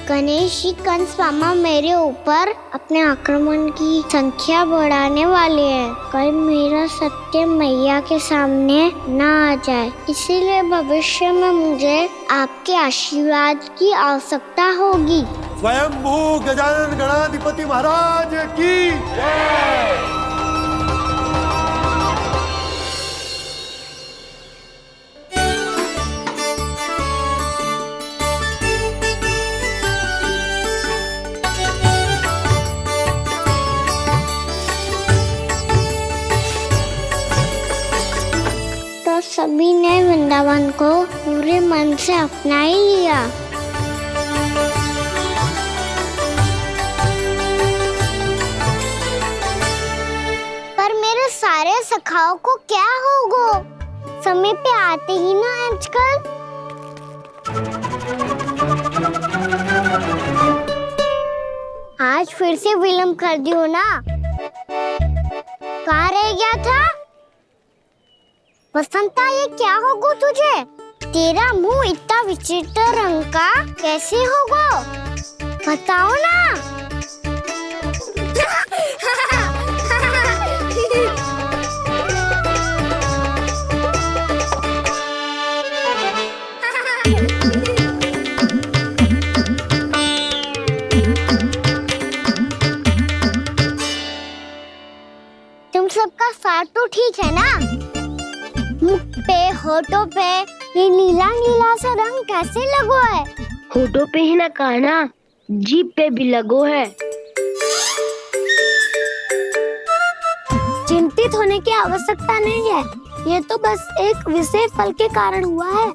S3: गणेश जी कंस मामा मेरे ऊपर अपने आक्रमण की संख्या बढ़ाने वाले हैं। कल मेरा सत्य मैया के सामने ना आ जाए, इसीलिए भविष्य में मुझे आपके आशीर्वाद की आवश्यकता होगी।
S8: स्वयंभू गजानन गणाधिपति महाराज की जय।
S3: तो सभी ने वृंदावन को पूरे मन से अपना ही लिया। पर मेरे सारे सखाओं को क्या होगा? समय पे आते ही ना आजकल। आज फिर से विलम्ब कर दियो ना। कहाँ रह गया था? वसंता, ये क्या होगा तुझे? तेरा मुंह इतना विचित्र रंग का कैसे होगा? बताओ ना। तुम सबका साथ तो ठीक है ना? मुख पे, होठों पे ये नीला नीला सा रंग कैसे लगो है?
S10: होठों पे ही ना कहना, जीभ पे भी लगो है।
S3: चिंतित होने की आवश्यकता नहीं है। ये तो बस एक विशेष फल के कारण हुआ है।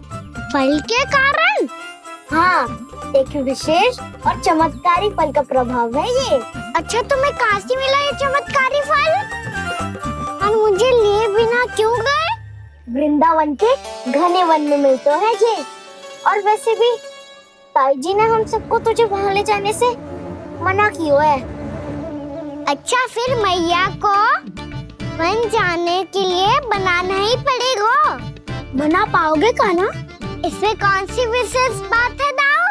S3: फल के कारण? हाँ, एक विशेष और चमत्कारी फल का प्रभाव है ये। अच्छा, तुम्हें कहाँ से मिला ये चमत्कारी फल? और मुझे लिए बिना क्यों गए? वृंदावन के घने वन में मिलते हैं ये। और वैसे भी ताई जी ने हम सबको तुझे वहाँ ले जाने से मना किया है। अच्छा, फिर मैया को वन जाने के लिए बनाना ही पड़ेगा। बना पाओगे कान्हा? इसमें कौन सी विशेष बात है दाऊ?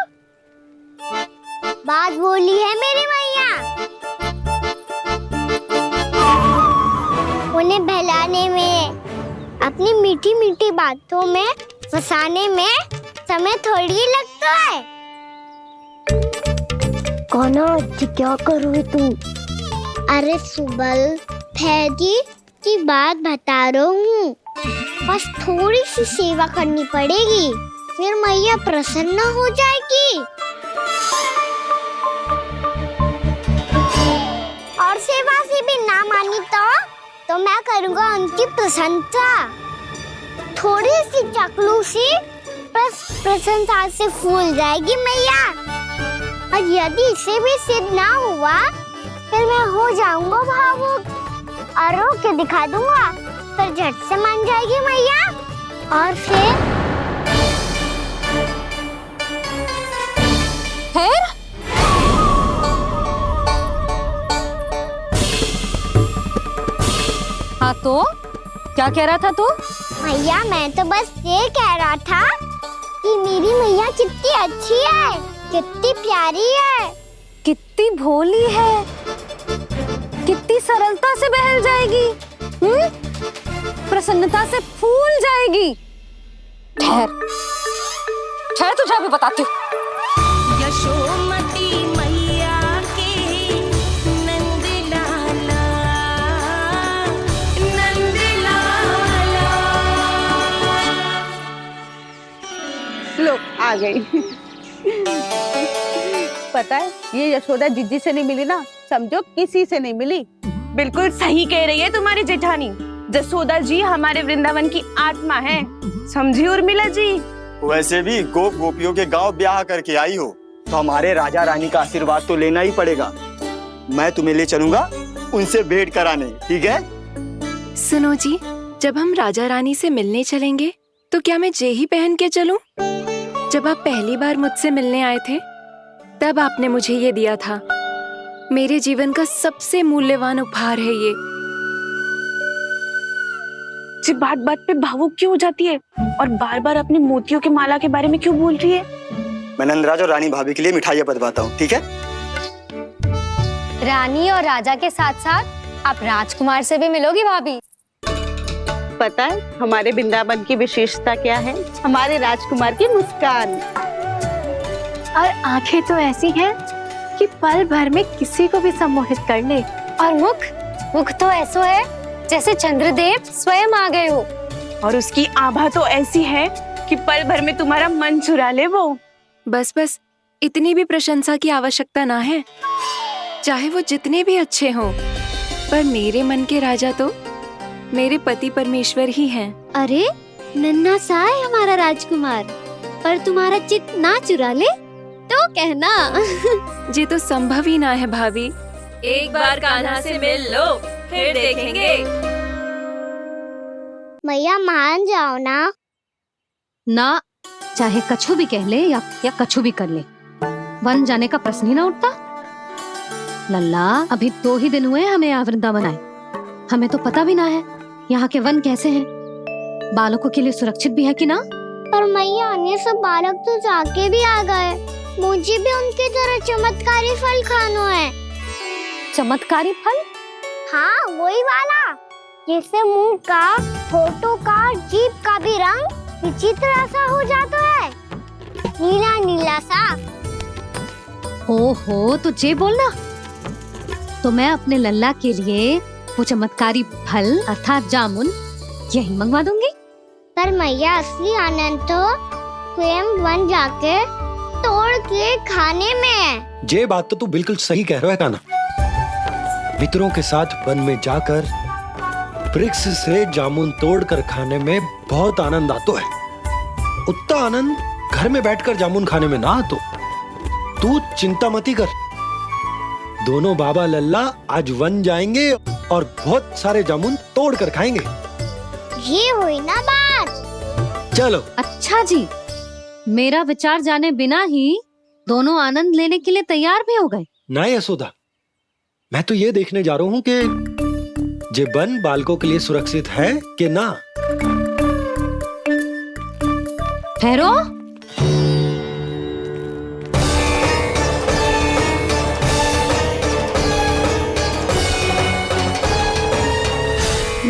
S3: बात बोली है मेरी मैया। उन्हें बहलाने में, अपनी मीठी मीठी बातों में फंसाने में समय थोड़ी ही लगता है।
S10: कान्हा, क्या करोगे तुम?
S3: अरे सुबल, फैजी की बात बता रहा हूँ। बस थोड़ी सी सेवा करनी पड़ेगी, फिर मैया प्रसन्न हो जाएगी। और सेवा से भी ना मानी तो मैं करूँगा उनकी प्रशंसा। थोड़ी सी चाकलूसी बस प्रशंसा से फूल जाएगी मैया। और यदि इसे भी सिद्ध ना हुआ, फिर मैं हो जाऊंगा भावुक और रो के दिखा दूंगा। फिर झट से मान जाएगी मैया। और फिर
S7: हाँ, तो क्या कह रहा था तू?
S3: मैया, मैं तो बस ये कह रहा था कि मेरी मैया कितनी अच्छी है, कितनी प्यारी है,
S7: कितनी भोली है, कितनी सरलता से बहल जाएगी, प्रसन्नता से फूल जाएगी। ठहर ठहर, तुझे अभी बताती हूँ।
S16: यशोमती मैया के नंद लाला, नंद लाला।
S4: लो, आ गई। पता है, ये यशोदा जिज्जी से नहीं मिली ना, समझो किसी से नहीं मिली। बिल्कुल सही कह रही है तुम्हारी जेठानी। जसोदा जी हमारे वृंदावन की आत्मा है, समझी उर्मिला जी?
S17: वैसे भी गोप गोपियों के गांव ब्याह करके आई हो, तो हमारे राजा रानी का आशीर्वाद तो लेना ही पड़ेगा। मैं तुम्हें ले चलूंगा उनसे भेंट कराने, ठीक है?
S18: सुनो जी, जब हम राजा रानी से मिलने चलेंगे तो क्या मैं जे ही पहन के चलूं? जब आप पहली बार मुझसे मिलने आए थे, तब आपने मुझे ये दिया था। मेरे जीवन का सबसे मूल्यवान उपहार है ये।
S4: जी, बात बात पे भावुक क्यों हो जाती है और बार बार अपनी मोतियों के माला के बारे में क्यों बोल रही है?
S17: मैं नंदराज और रानी भाभी के लिए मिठाइयाँ बंटवाता हूँ, ठीक है?
S7: रानी और राजा के साथ साथ आप राजकुमार से भी मिलोगी भाभी।
S4: पता है हमारे वृंदावन की विशेषता क्या है? हमारे राजकुमार की मुस्कान
S10: और आंखें तो ऐसी हैं कि पल भर में किसी को भी सम्मोहित कर ले।
S7: और मुख तो ऐसा है जैसे चंद्रदेव स्वयं आ गए हो।
S4: और उसकी आभा तो ऐसी है कि पल भर में तुम्हारा मन चुरा ले वो।
S18: बस बस, इतनी भी प्रशंसा की आवश्यकता ना है। चाहे वो जितने भी अच्छे हों, पर मेरे मन के राजा तो मेरे पति परमेश्वर ही हैं।
S10: अरे, नन्हा सा है हमारा राजकुमार, पर तुम्हारा चित्त ना चुरा ले तो कहना।
S18: ये तो संभव ही ना है भाभी।
S9: एक बार कान्हा से मिल लो, फिर देखेंगे।
S3: मैया मान जाओ ना।
S7: ना, चाहे कछु भी कह ले या कछु भी कर ले, वन जाने का प्रश्न ही ना उठता। लल्ला, अभी 2 ही दिन हुए हमें यहाँ वृंदावन आए, हमें तो पता भी ना है यहाँ के वन कैसे हैं, बालकों के लिए सुरक्षित भी है कि ना।
S3: पर मैया ये सब बालक तो जाके भी आ गए, मुझे भी उनके तरह चमत्कारी फल खाना है।
S7: चमत्कारी फल?
S3: हाँ, वही वाला जिससे मुंह का, होठों का, जीभ का भी रंग विचित्र सा हो जाता है, नीला नीला सा।
S7: हो तो जे बोलना, तो मैं अपने लल्ला के लिए वो चमत्कारी फल अर्थात जामुन यही मंगवा दूंगी।
S3: पर मैया असली आनंद तो स्वयं वन जाके तोड़ के खाने में है।
S8: ये बात तो तू बिल्कुल सही कह रहा है कान्हा। मित्रों के साथ वन में जाकर वृक्ष से जामुन तोड़कर खाने में बहुत आनंद आता है। उतना आनंद घर में बैठकर जामुन खाने में ना आतो। तू चिंता मती कर, दोनों बाबा लल्ला आज वन जाएंगे और बहुत सारे जामुन तोड़कर खाएंगे।
S3: ये हुई ना बात।
S8: चलो।
S7: अच्छा जी, मेरा विचार जाने बिना ही दोनों आनंद लेने के लिए तैयार भी हो गए।
S8: ना यशोदा, मैं तो ये देखने जा रहा हूँ कि ये वन बालकों के लिए सुरक्षित है कि ना।
S7: ठहरो,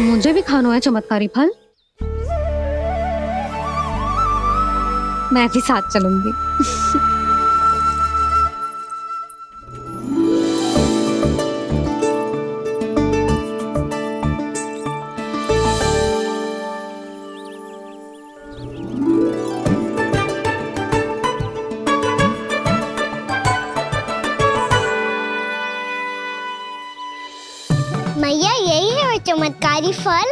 S7: मुझे भी खाना है चमत्कारी फल, मैं भी साथ चलूंगी।
S3: मैया यही है वो चमत्कारी फल।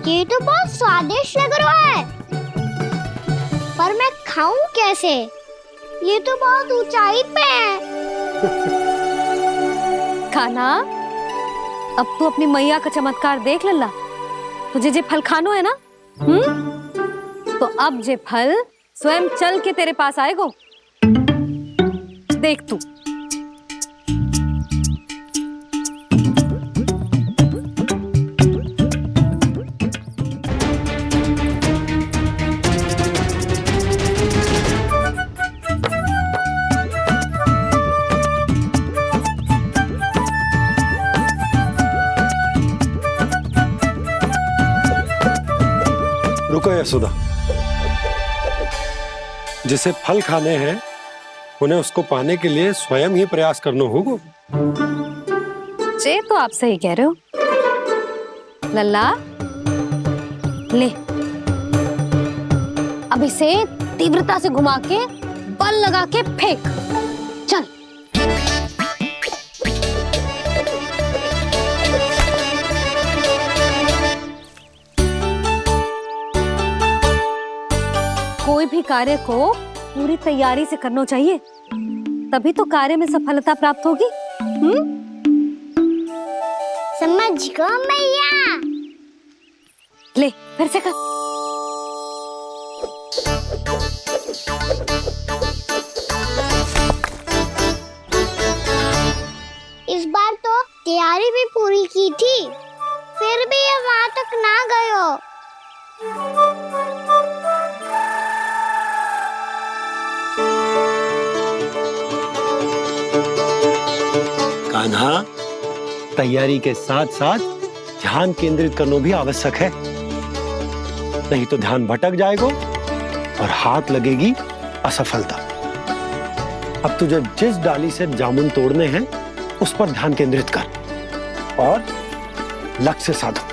S3: ये तो बहुत स्वादिष्ट लग रहा है, पर मैं खाऊं कैसे? ये तो बहुत ऊंचाई पे है।
S7: खाना, अब तू अपनी मैया का चमत्कार देख लल्ला। तुझे जे फल खानो है ना, तो अब जे फल स्वयं चल के तेरे पास आएगो। देख तू।
S8: रुको यशोदा, जिसे फल खाने हैं उन्हें उसको पाने के लिए स्वयं ही प्रयास करना होगा।
S7: जे तो आप सही कह रहे हो लल्ला। ले, अब इसे तीव्रता से घुमा के बल लगा के फेंक। चल। कोई भी कार्य को पूरी तैयारी से करना चाहिए, तभी तो कार्य में सफलता प्राप्त होगी।
S3: समझ गो मैया।
S7: ले, फिर से कर।
S3: इस बार तो तैयारी भी पूरी की थी, फिर भी ये वहां तक ना गयो।
S8: कान्हा, तैयारी के साथ साथ ध्यान केंद्रित करना भी आवश्यक है, नहीं तो ध्यान भटक जाएगा और हाथ लगेगी असफलता। अब तुझे जिस डाली से जामुन तोड़ने हैं उस पर ध्यान केंद्रित कर और लक्ष्य साधो।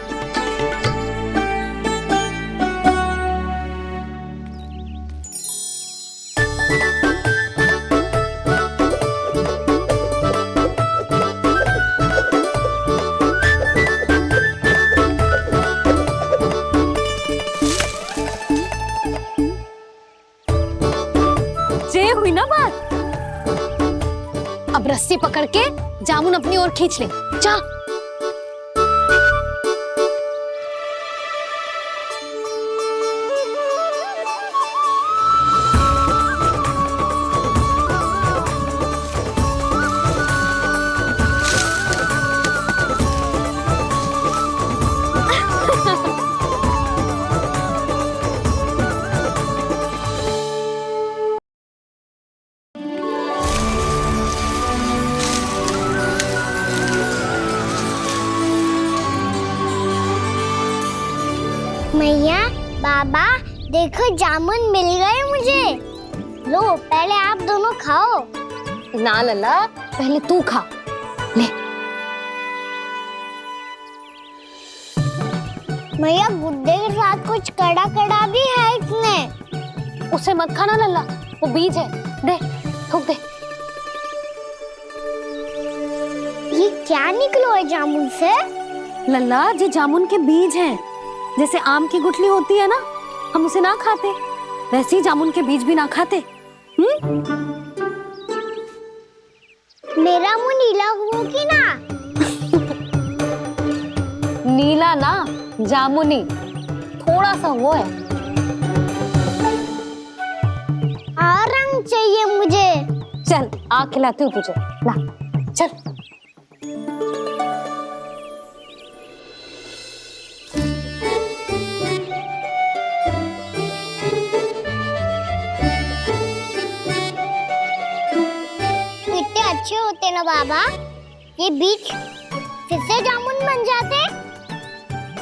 S7: अब रस्सी पकड़ के जामुन अपनी ओर खींच ले। जा।
S3: मैया, बाबा, देखो जामुन मिल गए मुझे। लो, पहले आप दोनों खाओ।
S7: ना लल्ला, पहले तू खा ले।
S3: मैया, गुड्डे के साथ कुछ कड़ा कड़ा भी है इसमें।
S7: उसे मत खाना लल्ला, वो बीज है। दे, थूक दे।
S3: ये क्या निकलो है जामुन से?
S7: लल्ला, ये जामुन के बीज हैं। जैसे आम की गुठली होती है ना, हम उसे ना खाते, वैसे ही जामुन के बीज भी ना खाते।
S3: मेरा मुंह नीला हुआ कि ना?
S7: नीला ना, जामुनी, थोड़ा सा वो है।
S3: और रंग चाहिए मुझे।
S7: चल, आ खिलाती हूँ तुझे। ला, चल।
S3: अच्छे होते ना बाबा, ये बीज फिर से जामुन बन जाते।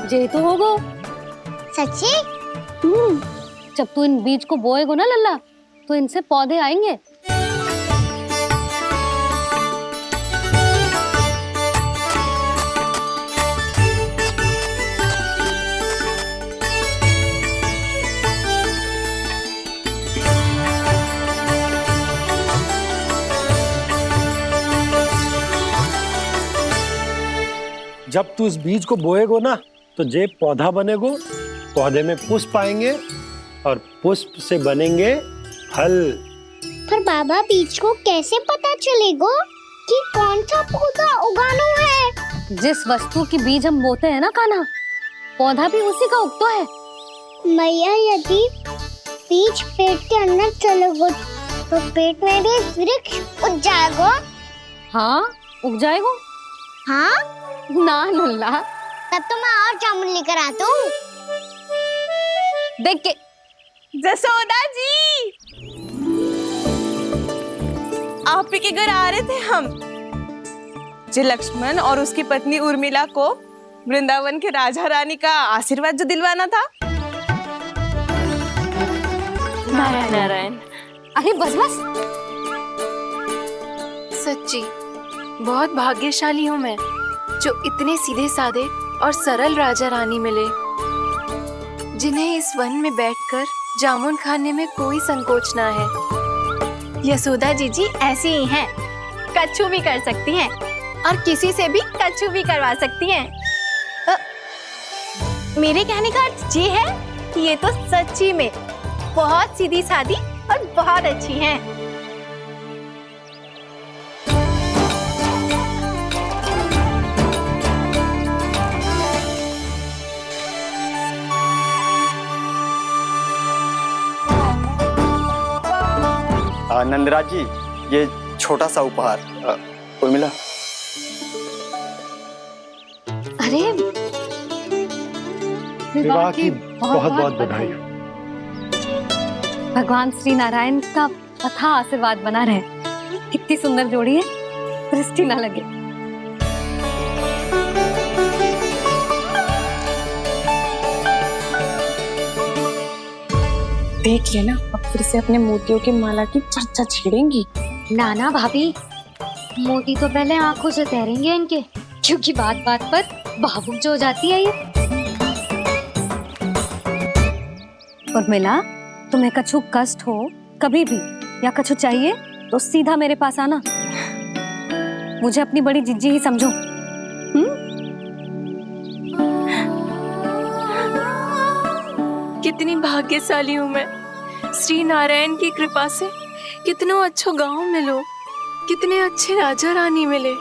S7: जे तो होगो।
S3: सच्ची?
S7: जब तू इन बीज को बोएगो ना लल्ला, तो इनसे पौधे आएंगे।
S8: जब तू इस बीज को बोएगो ना, तो जे पौधा बनेगो, पौधे में पुष्प आएंगे और पुष्प से बनेंगे फल।
S3: पर बाबा, बीज को कैसे पता चलेगा कि कौन सा पौधा उगाना है?
S7: जिस वस्तु की बीज हम बोते हैं ना कान्हा, पौधा भी उसी का उगता है।
S3: मैया, यदि बीज पेट के अंदर चलेगा, तो पेट में भी वृक्ष उग जाएगा।
S7: हाँ, उग जाएगा।
S3: हाँ?
S7: ना लल्ला,
S3: तब तो मैं और जामुन लेकर आता हूँ।
S4: देख के। जसोदा जी, आप ही के घर आ रहे थे हम। जी, लक्ष्मण और उसकी पत्नी उर्मिला को वृंदावन के राजा रानी का आशीर्वाद जो दिलवाना था।
S18: नारायण नारायण।
S7: अरे बस बस।
S18: सच्ची बहुत भाग्यशाली हूँ मैं, जो इतने सीधे साधे और सरल राजा रानी मिले, जिन्हें इस वन में बैठकर जामुन खाने में कोई संकोच ना है।
S10: यशोदा जीजी ऐसी ही हैं, कच्छू भी कर सकती हैं और किसी से भी कच्छू भी करवा सकती हैं। मेरे कहने का अर्थ ये है कि ये तो सच्ची में बहुत सीधी सादी और बहुत अच्छी हैं।
S17: नंदराज जी, ये छोटा सा उपहार। उर्मिला।
S7: अरे,
S8: विवाह की बहुत बहुत बधाई।
S7: भगवान श्री नारायण का अथाह आशीर्वाद बना रहे। कितनी सुंदर जोड़ी है, दृष्टि ना लगे।
S18: देख लेना, अब फिर से अपने मोतियों की माला की चर्चा छेड़ेंगी।
S10: नाना भाभी, मोती तो पहले आंखों से तैरेंगे इनके, क्योंकि बात बात पर भावुक जो हो जाती है ये।
S7: उर्मिला, तुम्हें कछु कष्ट हो कभी भी या कछु चाहिए तो सीधा मेरे पास आना। मुझे अपनी बड़ी जिज्जी ही समझो।
S18: कितनी भाग्यशाली हूँ मैं, श्री नारायण की कृपा से कितनों अच्छो गांव मिलो। कितने अच्छे राजा रानी मिले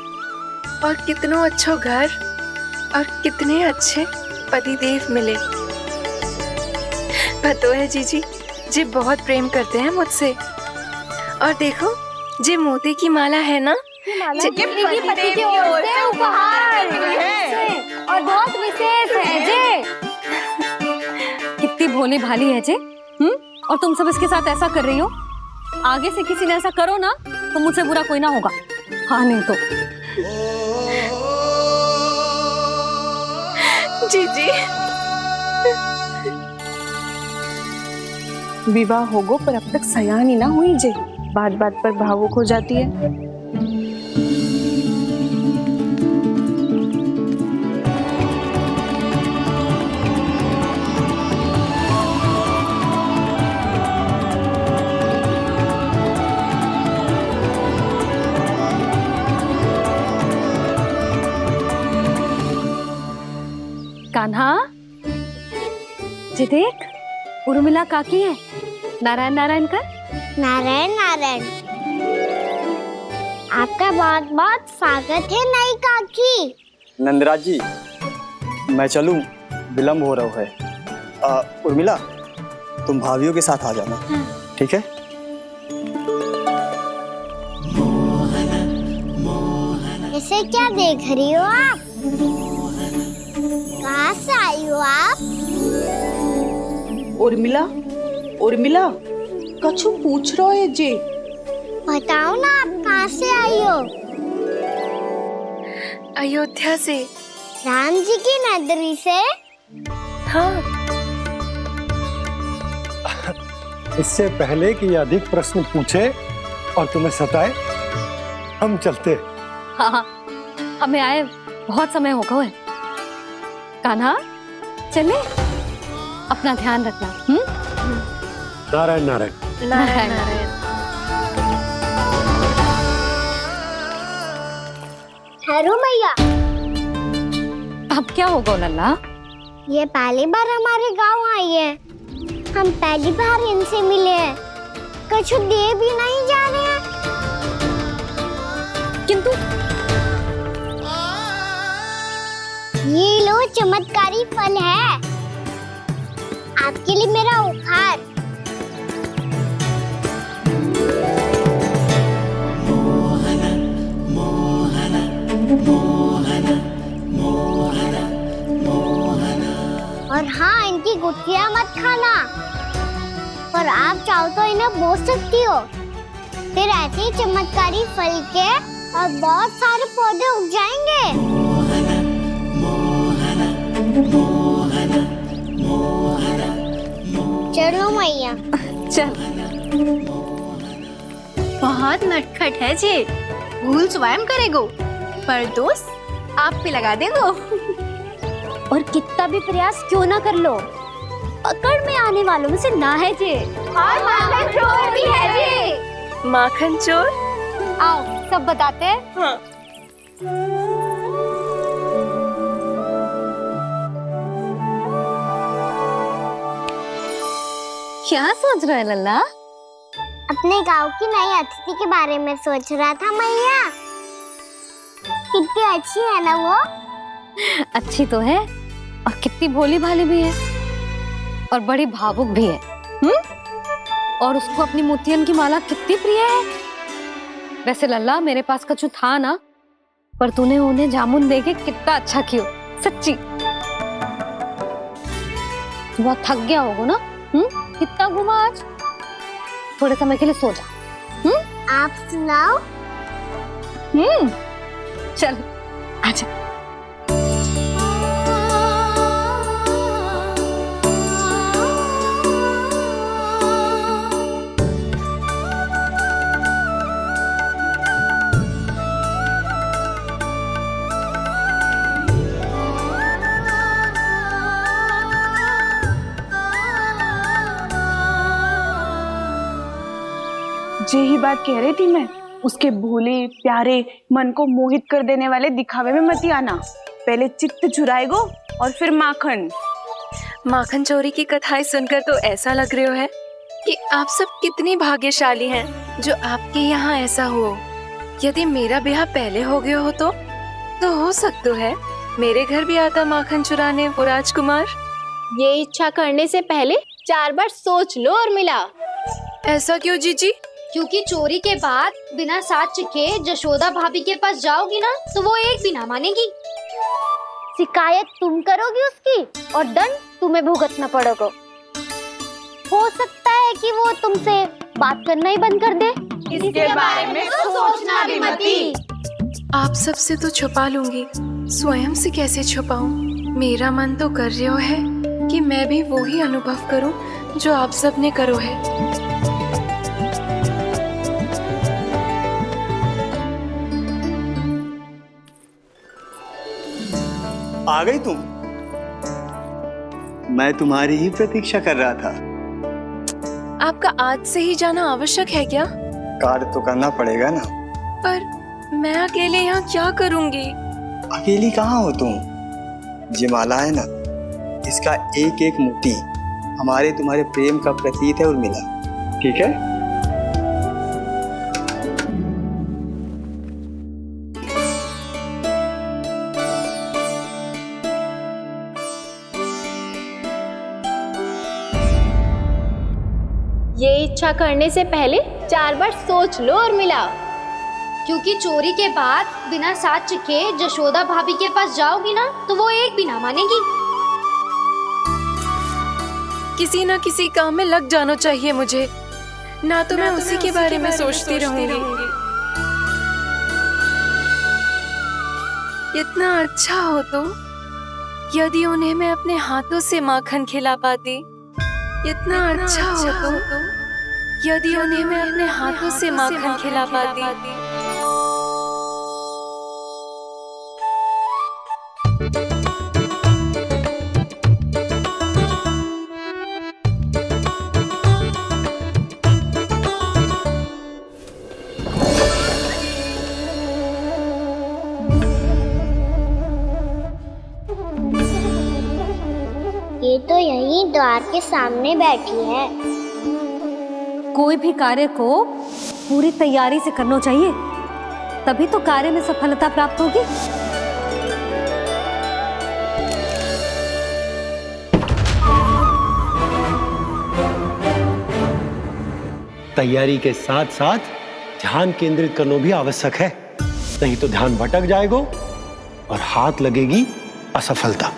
S18: और कितनो अच्छो घर और कितने अच्छे पतिदेव मिले। पतो है जीजी, जी बहुत प्रेम करते हैं मुझसे। और देखो, जी मोती की माला है ना,
S3: ये पति की ओर से उपहार है और बहुत विशेष है जे।
S7: कितनी भोली भाली है जे। और तुम सब इसके साथ ऐसा कर रही हो। आगे से किसी ने ऐसा करो ना तो मुझसे बुरा कोई ना होगा। हाँ नहीं तो
S18: जीजी विवाह होगो पर अब तक सयान ही ना हुई जे। बात बात पर भावुक हो जाती है।
S7: कान्हा, जी देख, उर्मिला काकी है। नारायण नारायण कर।
S3: नारायण नारायण। आपका बहुत बहुत स्वागत है नई काकी।
S17: नंदराज जी, मैं चलूं, विलम्ब हो रहा है। उर्मिला, तुम भाभियों के साथ आ जाना। ठीक है?
S3: इसे क्या देख रही हो आप? कहाँ से आई हो आप?
S19: उर्मिला, उर्मिला, कछु पूछ रहा है जी।
S3: बताओ ना, आप कहाँ से आई हो?
S18: अयोध्या से।
S3: राम जी की नगरी से?
S18: हाँ।
S8: इससे पहले कि ये अधिक प्रश्न पूछे और तुम्हें सताए, हम चलते।
S7: हाँ, हमें आए बहुत समय हो गया है। कान्हा, चले, अपना ध्यान रखना।
S8: नारायण नारायण।
S18: नारायण नारायण।
S3: ठहरो मैया।
S7: अब क्या होगा लल्ला?
S3: ये पहली बार हमारे गांव आई है। हम पहली बार इनसे मिले हैं। कुछ दे भी नहीं जा रहे हैं।
S7: किंतु
S3: ये लो, चमत्कारी फल है आपके लिए मेरा उपहार। और हाँ, इनकी गुठलियां मत खाना। और आप चाहो तो इन्हें बोल सकती हो। फिर ऐसे ही चमत्कारी फल के और बहुत सारे पौधे उग जाएंगे। चलो मैया।
S7: चल।
S10: बहुत नटखट है जी। भूल स्वयं करेगो पर दोष आप पे लगा देगो।
S3: और कितना भी प्रयास क्यों ना कर लो, पकड़ में आने वालों में से ना है जी। और माखन चोर भी है जी।
S18: माखन चोर?
S3: आओ सब बताते हैं।
S18: हाँ।
S7: क्या सोच रहा है लल्ला?
S3: अपने गांव की नई अतिथि के बारे में सोच रहा था मैया। कितनी अच्छी है ना वो?
S7: अच्छी तो है और कितनी भोली भाली भी है और बड़ी भावुक भी है। और उसको अपनी मोतियन की माला कितनी प्रिय है। वैसे लल्ला, मेरे पास कछु था ना, पर तूने उन्हें जामुन देके कितना अच्छा किया। सच्ची बहुत थक गया होगा ना। कितना घुमा आज। थोड़े समय के लिए सो जा।
S3: आप सुनाओ।
S7: चल आजा।
S19: यही बात कह रही थी मैं। उसके भोले प्यारे मन को मोहित कर देने वाले दिखावे में मत आना। पहले चित्त चुराएगो और फिर माखन।
S18: माखन चोरी की कथाएं सुनकर तो ऐसा लग रहा है कि आप सब कितनी भाग्यशाली हैं जो आपके यहाँ ऐसा हो। यदि मेरा ब्याह पहले हो गया हो तो हो सकता है मेरे घर भी आता माखन चुराने वो राजकुमार।
S10: ये इच्छा करने से पहले 4 बार सोच लो और मिला।
S18: ऐसा क्यों जीजी?
S3: क्योंकि चोरी के बाद बिना साथ चखे जशोदा भाभी के पास जाओगी ना तो वो एक भी ना मानेगी। शिकायत तुम करोगी उसकी और दंड तुम्हें भुगतना पड़ेगा। हो सकता है कि वो तुमसे बात करना ही बंद कर दे।
S10: इसके बारे में सोचना भी मती।
S18: आप सबसे तो छुपा लूंगी, स्वयं से कैसे छुपाऊं? मेरा मन तो कर रहा है कि मैं भी वो ही अनुभव करूं जो आप सब ने करो है।
S17: आ गई तुम? मैं तुम्हारी ही प्रतीक्षा कर रहा था।
S18: आपका आज से ही जाना आवश्यक है क्या?
S17: कार्य तो करना पड़ेगा ना।
S18: पर मैं अकेले यहाँ क्या करूँगी?
S17: अकेली कहाँ हो तुम? ये माला है ना, इसका एक एक मोती हमारे तुम्हारे प्रेम का प्रतीक है उर्मिला, ठीक है?
S10: ये इच्छा करने से पहले 4 बार सोच लो और मिला।
S3: क्योंकि चोरी के बाद बिना साथ चखे जशोदा भाभी के पास जाओगी ना तो वो एक भी ना मानेगी।
S18: किसी न किसी काम में लग जाना चाहिए मुझे, ना तो मैं उसी के बारे में सोचती रहूंगी। इतना अच्छा हो तो यदि उन्हें मैं अपने हाथों से माखन खिला पाती। इतना अच्छा हो तो यदि उन्हें मैं अपने हाथों से माखन खिला पाती।
S3: ये तो यहीं द्वार के सामने बैठी है।
S7: कोई भी कार्य को पूरी तैयारी से करना चाहिए, तभी तो कार्य में सफलता प्राप्त होगी।
S8: तैयारी के साथ साथ ध्यान केंद्रित करना भी आवश्यक है, नहीं तो ध्यान भटक जाएगा और हाथ लगेगी असफलता।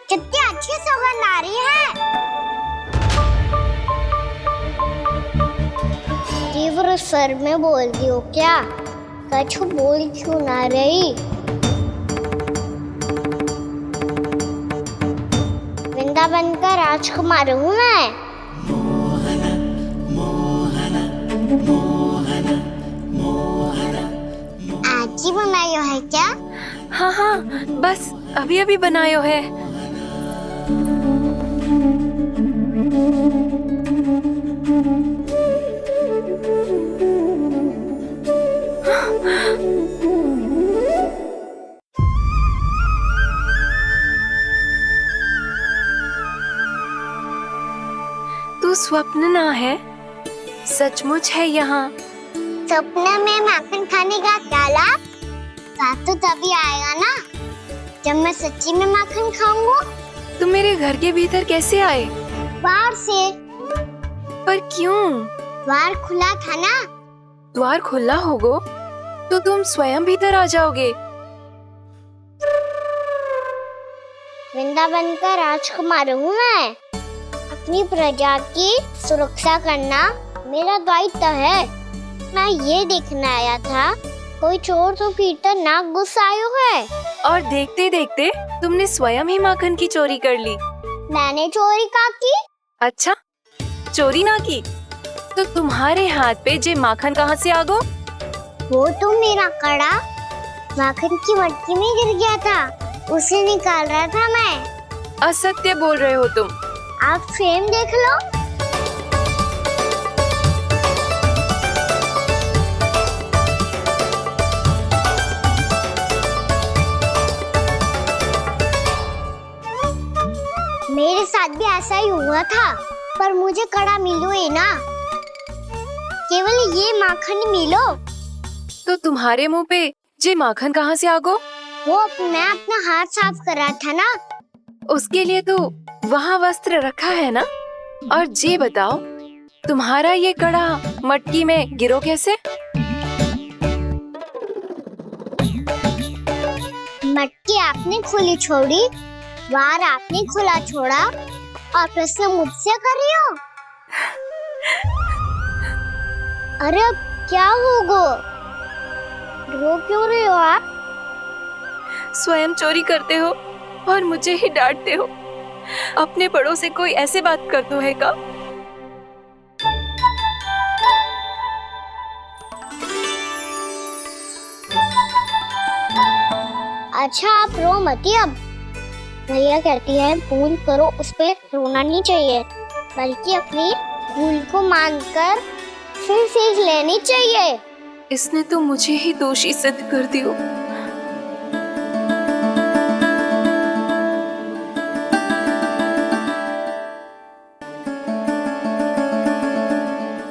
S3: कितनी अच्छी सौगंध आ रही है। तीव्र स्वर में बोलती हो क्या? कछु बोल क्यों ना रही? वृंदावन का राजकुमार हूँ मैं। आज ही बनायो है क्या?
S18: हाँ हाँ, बस अभी अभी बनायो है। तू स्वप्न ना है, सचमुच है यहाँ।
S3: सपने में माखन खाने का क्या लाभ? स्वाद तो तभी आएगा ना जब मैं सच्ची में माखन खाऊंगा।
S18: तुम मेरे घर के भीतर कैसे आए?
S3: बाहर से।
S18: पर क्यों?
S3: द्वार खुला था ना।
S18: द्वार खुला होगा तो तुम स्वयं भीतर आ जाओगे।
S3: वृंदावन का राजकुमार हूँ मैं। अपनी प्रजा की सुरक्षा करना मेरा दायित्व है। मैं ये देखने आया था कोई चोर तो कीर्तन ना घुस आयो है।
S18: और देखते देखते तुमने स्वयं ही माखन की चोरी कर ली।
S3: मैंने चोरी का की?
S18: अच्छा, चोरी ना की तो तुम्हारे हाथ पे जे माखन कहाँ से आ गो?
S3: वो तो मेरा कड़ा माखन की मटकी में गिर गया था, उसे निकाल रहा था मैं।
S18: असत्य बोल रहे हो तुम।
S3: आप स्वयं देख लो। ऐसा ही हुआ था, पर मुझे कड़ा मिलो ही ना, केवल ये माखन मिलो।
S18: तो तुम्हारे मुंह पे ये माखन कहाँ से आ गो?
S3: वो मैं अपना हाथ साफ कर रहा था ना।
S18: उसके लिए तो वहाँ वस्त्र रखा है ना। और ये बताओ, तुम्हारा ये कड़ा मटकी में गिरो कैसे?
S3: मटकी आपने खुली छोड़ी, वार आपने खुला छोड़ा, और प्रश्न मुझसे कर रही हो? अरे अब क्या होगा? रो क्यों रहे हो आप?
S18: स्वयं चोरी करते हो और मुझे ही डांटते हो। अपने बड़ों से कोई ऐसे बात कर दो है का?
S3: अच्छा आप रो मती। अब भैया कहती है भूल करो, उस पे रोना नहीं चाहिए, बल्कि अपनी भूल को मानकर फिर सीख लेनी चाहिए।
S18: इसने तो मुझे ही दोषी सिद्ध कर दियो।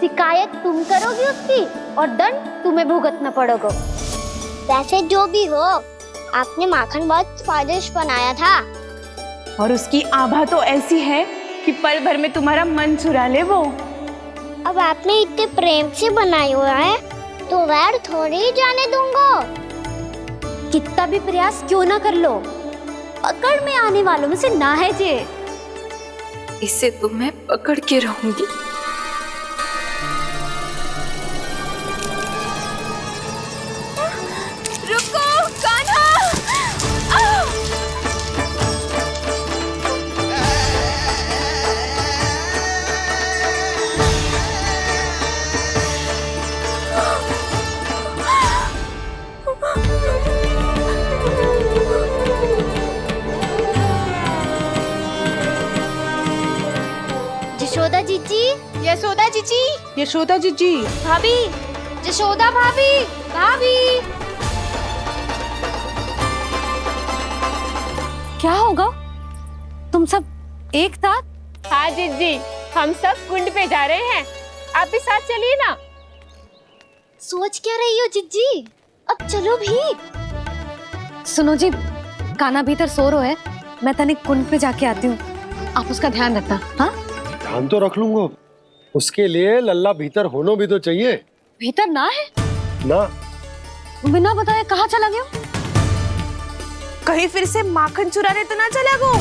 S3: शिकायत तुम करोगी उसकी और दंड तुम्हें भुगतना पड़ेगा। वैसे जो भी हो, आपने माखन बहुत स्वादिष्ट बनाया था।
S19: और उसकी आभा तो ऐसी है कि पल भर में तुम्हारा मन चुरा ले वो।
S3: अब आपने इतने प्रेम से बनाई हुआ है तो वैर थोड़ी ही जाने दूंगा।
S10: कितना भी प्रयास क्यों ना कर लो, पकड़ में आने वालों में से ना है जे।
S18: इसे तो मैं पकड़ के रहूंगी। रुको कान्हा!
S10: यशोदा जीजी,
S19: यशोदा जीजी, यशोदा जीजी,
S10: भाभी, यशोदा भाभी, भाभी।
S7: क्या होगा? तुम सब एक साथ?
S19: हाँ जीजी, हम सब कुंड पे जा रहे हैं, आप भी साथ चलिए ना।
S10: सोच क्या रही हो जीजी? अब चलो भी।
S7: सुनो जी, कान्हा भीतर सो रहा है, मैं तनिक कुंड पे जाके आती हूँ, आप उसका ध्यान रखना। हाँ,
S8: ध्यान तो रख लूंगा, उसके लिए लल्ला भीतर होना भी तो चाहिए।
S7: भीतर ना है
S8: ना?
S7: बिना बताए कहाँ चला गया?
S19: कहीं फिर से माखन चुराने तो ना चला गो?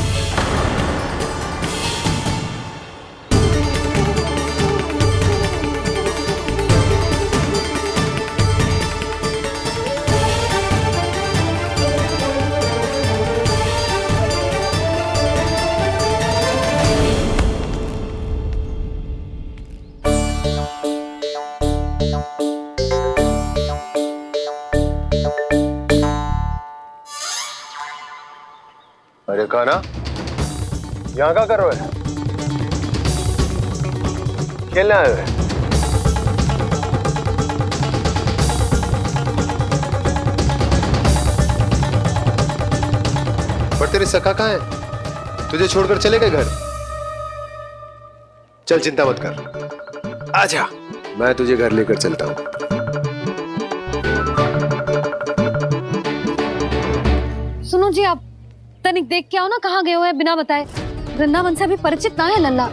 S5: अरे कान्हा, यहाँ क्या कर रहे हो? खेलने आए हुए? पर तेरे सखा कहाँ है? तुझे छोड़कर चले गए घर? चल चिंता मत कर, आजा, मैं तुझे घर लेकर चलता हूँ।
S7: सुनो जी, आप तनिक देख के आओ ना, कहाँ गए हुए हैं बिना बताए। वृंदावन से अभी परिचित ना है लल्ला,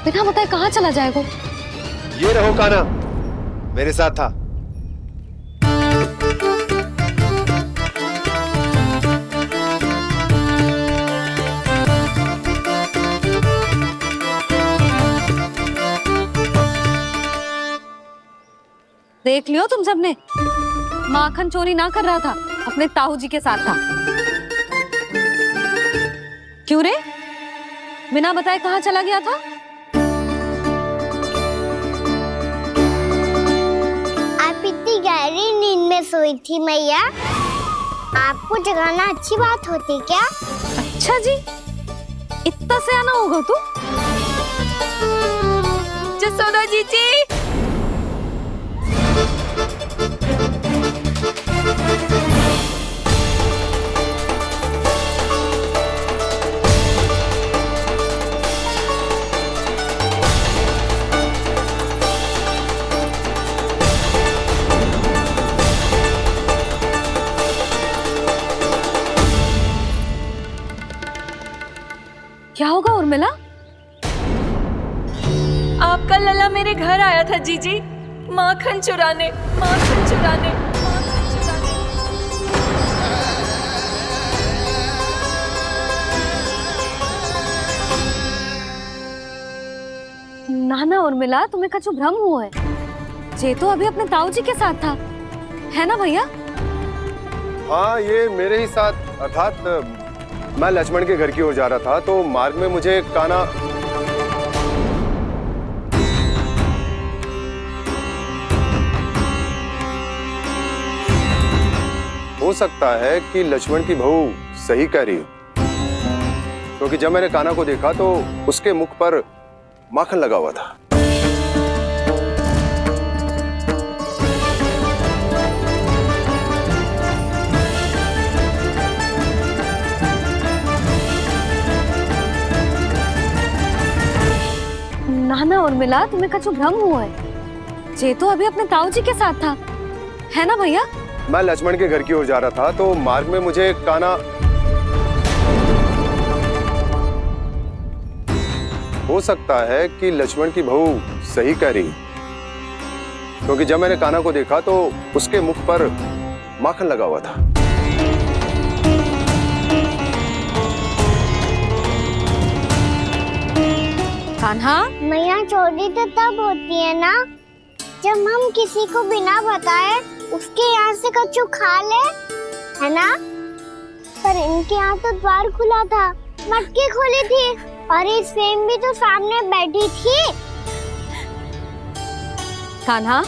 S7: बिना बताए कहाँ चला जाएगा?
S5: ये रहो कान्हा, मेरे साथ था।
S7: देख लियो तुम सबने, माखन चोरी ना कर रहा था, अपने ताऊ जी के साथ था। क्यों रे, बिना बताए कहाँ चला गया था?
S3: आप इतनी गहरी नींद में सोई थी मैया, आपको जगाना अच्छी बात होती क्या?
S7: अच्छा जी, इतना सयाना होगा तू?
S18: यशोदा जीजी, लल्ला मेरे घर आया था जीजी, माखन चुराने, माखन चुराने, माखन चुराने।
S7: नाना उर्मिला, तुम्हें कछु भ्रम हुआ है। जे तो अभी अपने ताऊ जी के साथ था, है ना भैया?
S5: हाँ, ये मेरे ही साथ, अर्थात मैं लक्ष्मण के घर की ओर जा रहा था तो मार्ग में मुझे कान्हा हो सकता है कि लक्ष्मण की बहू सही कह रही हो, क्योंकि जब मैंने कान्हा को देखा तो उसके मुख पर माखन लगा हुआ था।
S7: नाना उर्मिला, तुम्हें कछु भ्रम हुआ है। जे तो अभी अपने ताऊ जी के साथ था, है ना भैया?
S5: मैं लक्ष्मण के घर की ओर जा रहा था तो मार्ग में मुझे कान्हा हो सकता है कि लक्ष्मण की बहू सही कह रही, क्योंकि जब मैंने कान्हा को देखा तो उसके मुख पर माखन लगा हुआ था।
S7: कान्हा,
S3: मैया चोरी तो तब होती है ना जब हम किसी को बिना बताए उसके यहाँ से कछु खा ले, है ना? पर इनके यहाँ तो द्वार खुला था, मटकी खुली थी और इस फेम भी तो सामने बैठी थी।
S7: कान्हा,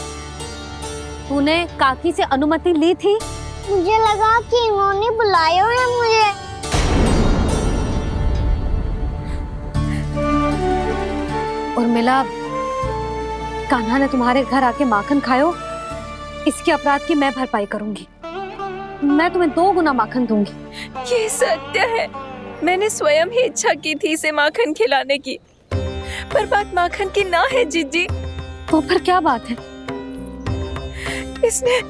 S7: तूने काकी से अनुमति ली थी?
S3: मुझे लगा कि इन्होंने बुलाया है मुझे।
S7: उर्मिला, कान्हा ने तुम्हारे घर आके माखन खायो, इसके अपराध की मैं भरपाई करूंगी। मैं तुम्हें 2 गुना माखन दूंगी।
S18: ये सत्य है, मैंने स्वयं ही इच्छा की थी इसे माखन खिलाने की, पर बात माखन की ना है जीजी।
S7: तो फिर क्या बात है?
S18: इसने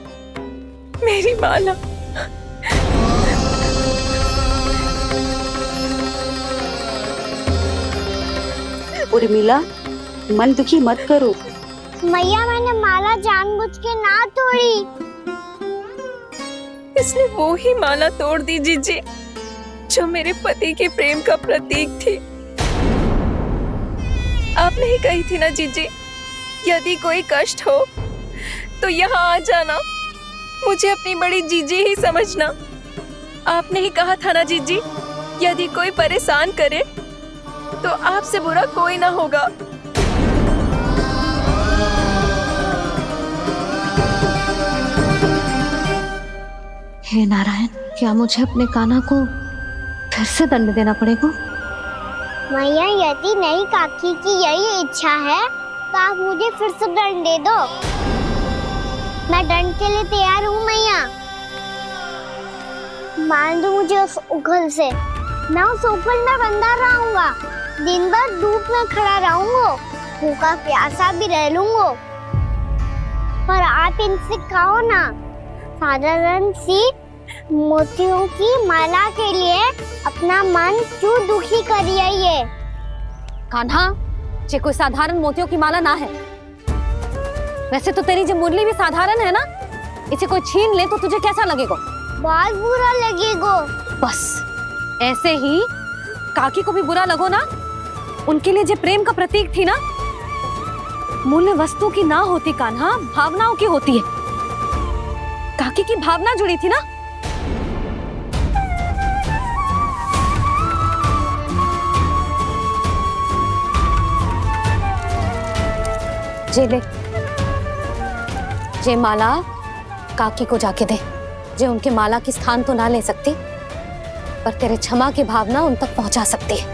S18: मेरी माला
S20: उर्मिला, मन दुखी मत करो।
S3: मैया, मैंने माला जानबूझ के ना तोड़ी।
S18: इसने वो ही माला तोड़ दी जीजी जो मेरे पति के प्रेम का प्रतीक थी। आपने ही कही थी ना जीजी, यदि कोई कष्ट हो तो यहाँ आ जाना, मुझे अपनी बड़ी जीजी ही समझना। आपने ही कहा था ना जीजी, यदि कोई परेशान करे तो आपसे बुरा कोई ना होगा।
S7: हे नारायण, क्या मुझे अपने कान्हा को फिर से दंड देना पड़ेगा?
S3: मैया, यदि नहीं काकी की यही इच्छा है तो आप मुझे फिर से दंड दे दो। मैं दंड के लिए तैयार हूँ मैया। मान दो मुझे उस उखल से, मैं उस उखल में बंधा रहूंगा, दिन भर धूप में खड़ा रहूंगा, भूखा प्यासा भी रह लूंगा। पर आप इनसे कहो ना, साधारण सी मोतियों की माला के लिए अपना मन क्यों दुखी करिए ये?
S7: कान्हा, ये कोई साधारण मोतियों की माला ना है। वैसे तो तेरी जो मुरली भी साधारण है ना, इसे कोई छीन ले तो तुझे कैसा लगेगा?
S3: बहुत बुरा लगेगा।
S7: बस ऐसे ही काकी को भी बुरा लगो ना। उनके लिए जो प्रेम का प्रतीक थी ना, मूल्य वस्तु की ना होती कान्हा, भावनाओं की होती है। काकी की भावना जुड़ी थी ना। जे ले, जे माला काकी को जाके दे। जे उनके माला की स्थान तो ना ले सकती, पर तेरे क्षमा की भावना उन तक पहुंचा सकती है।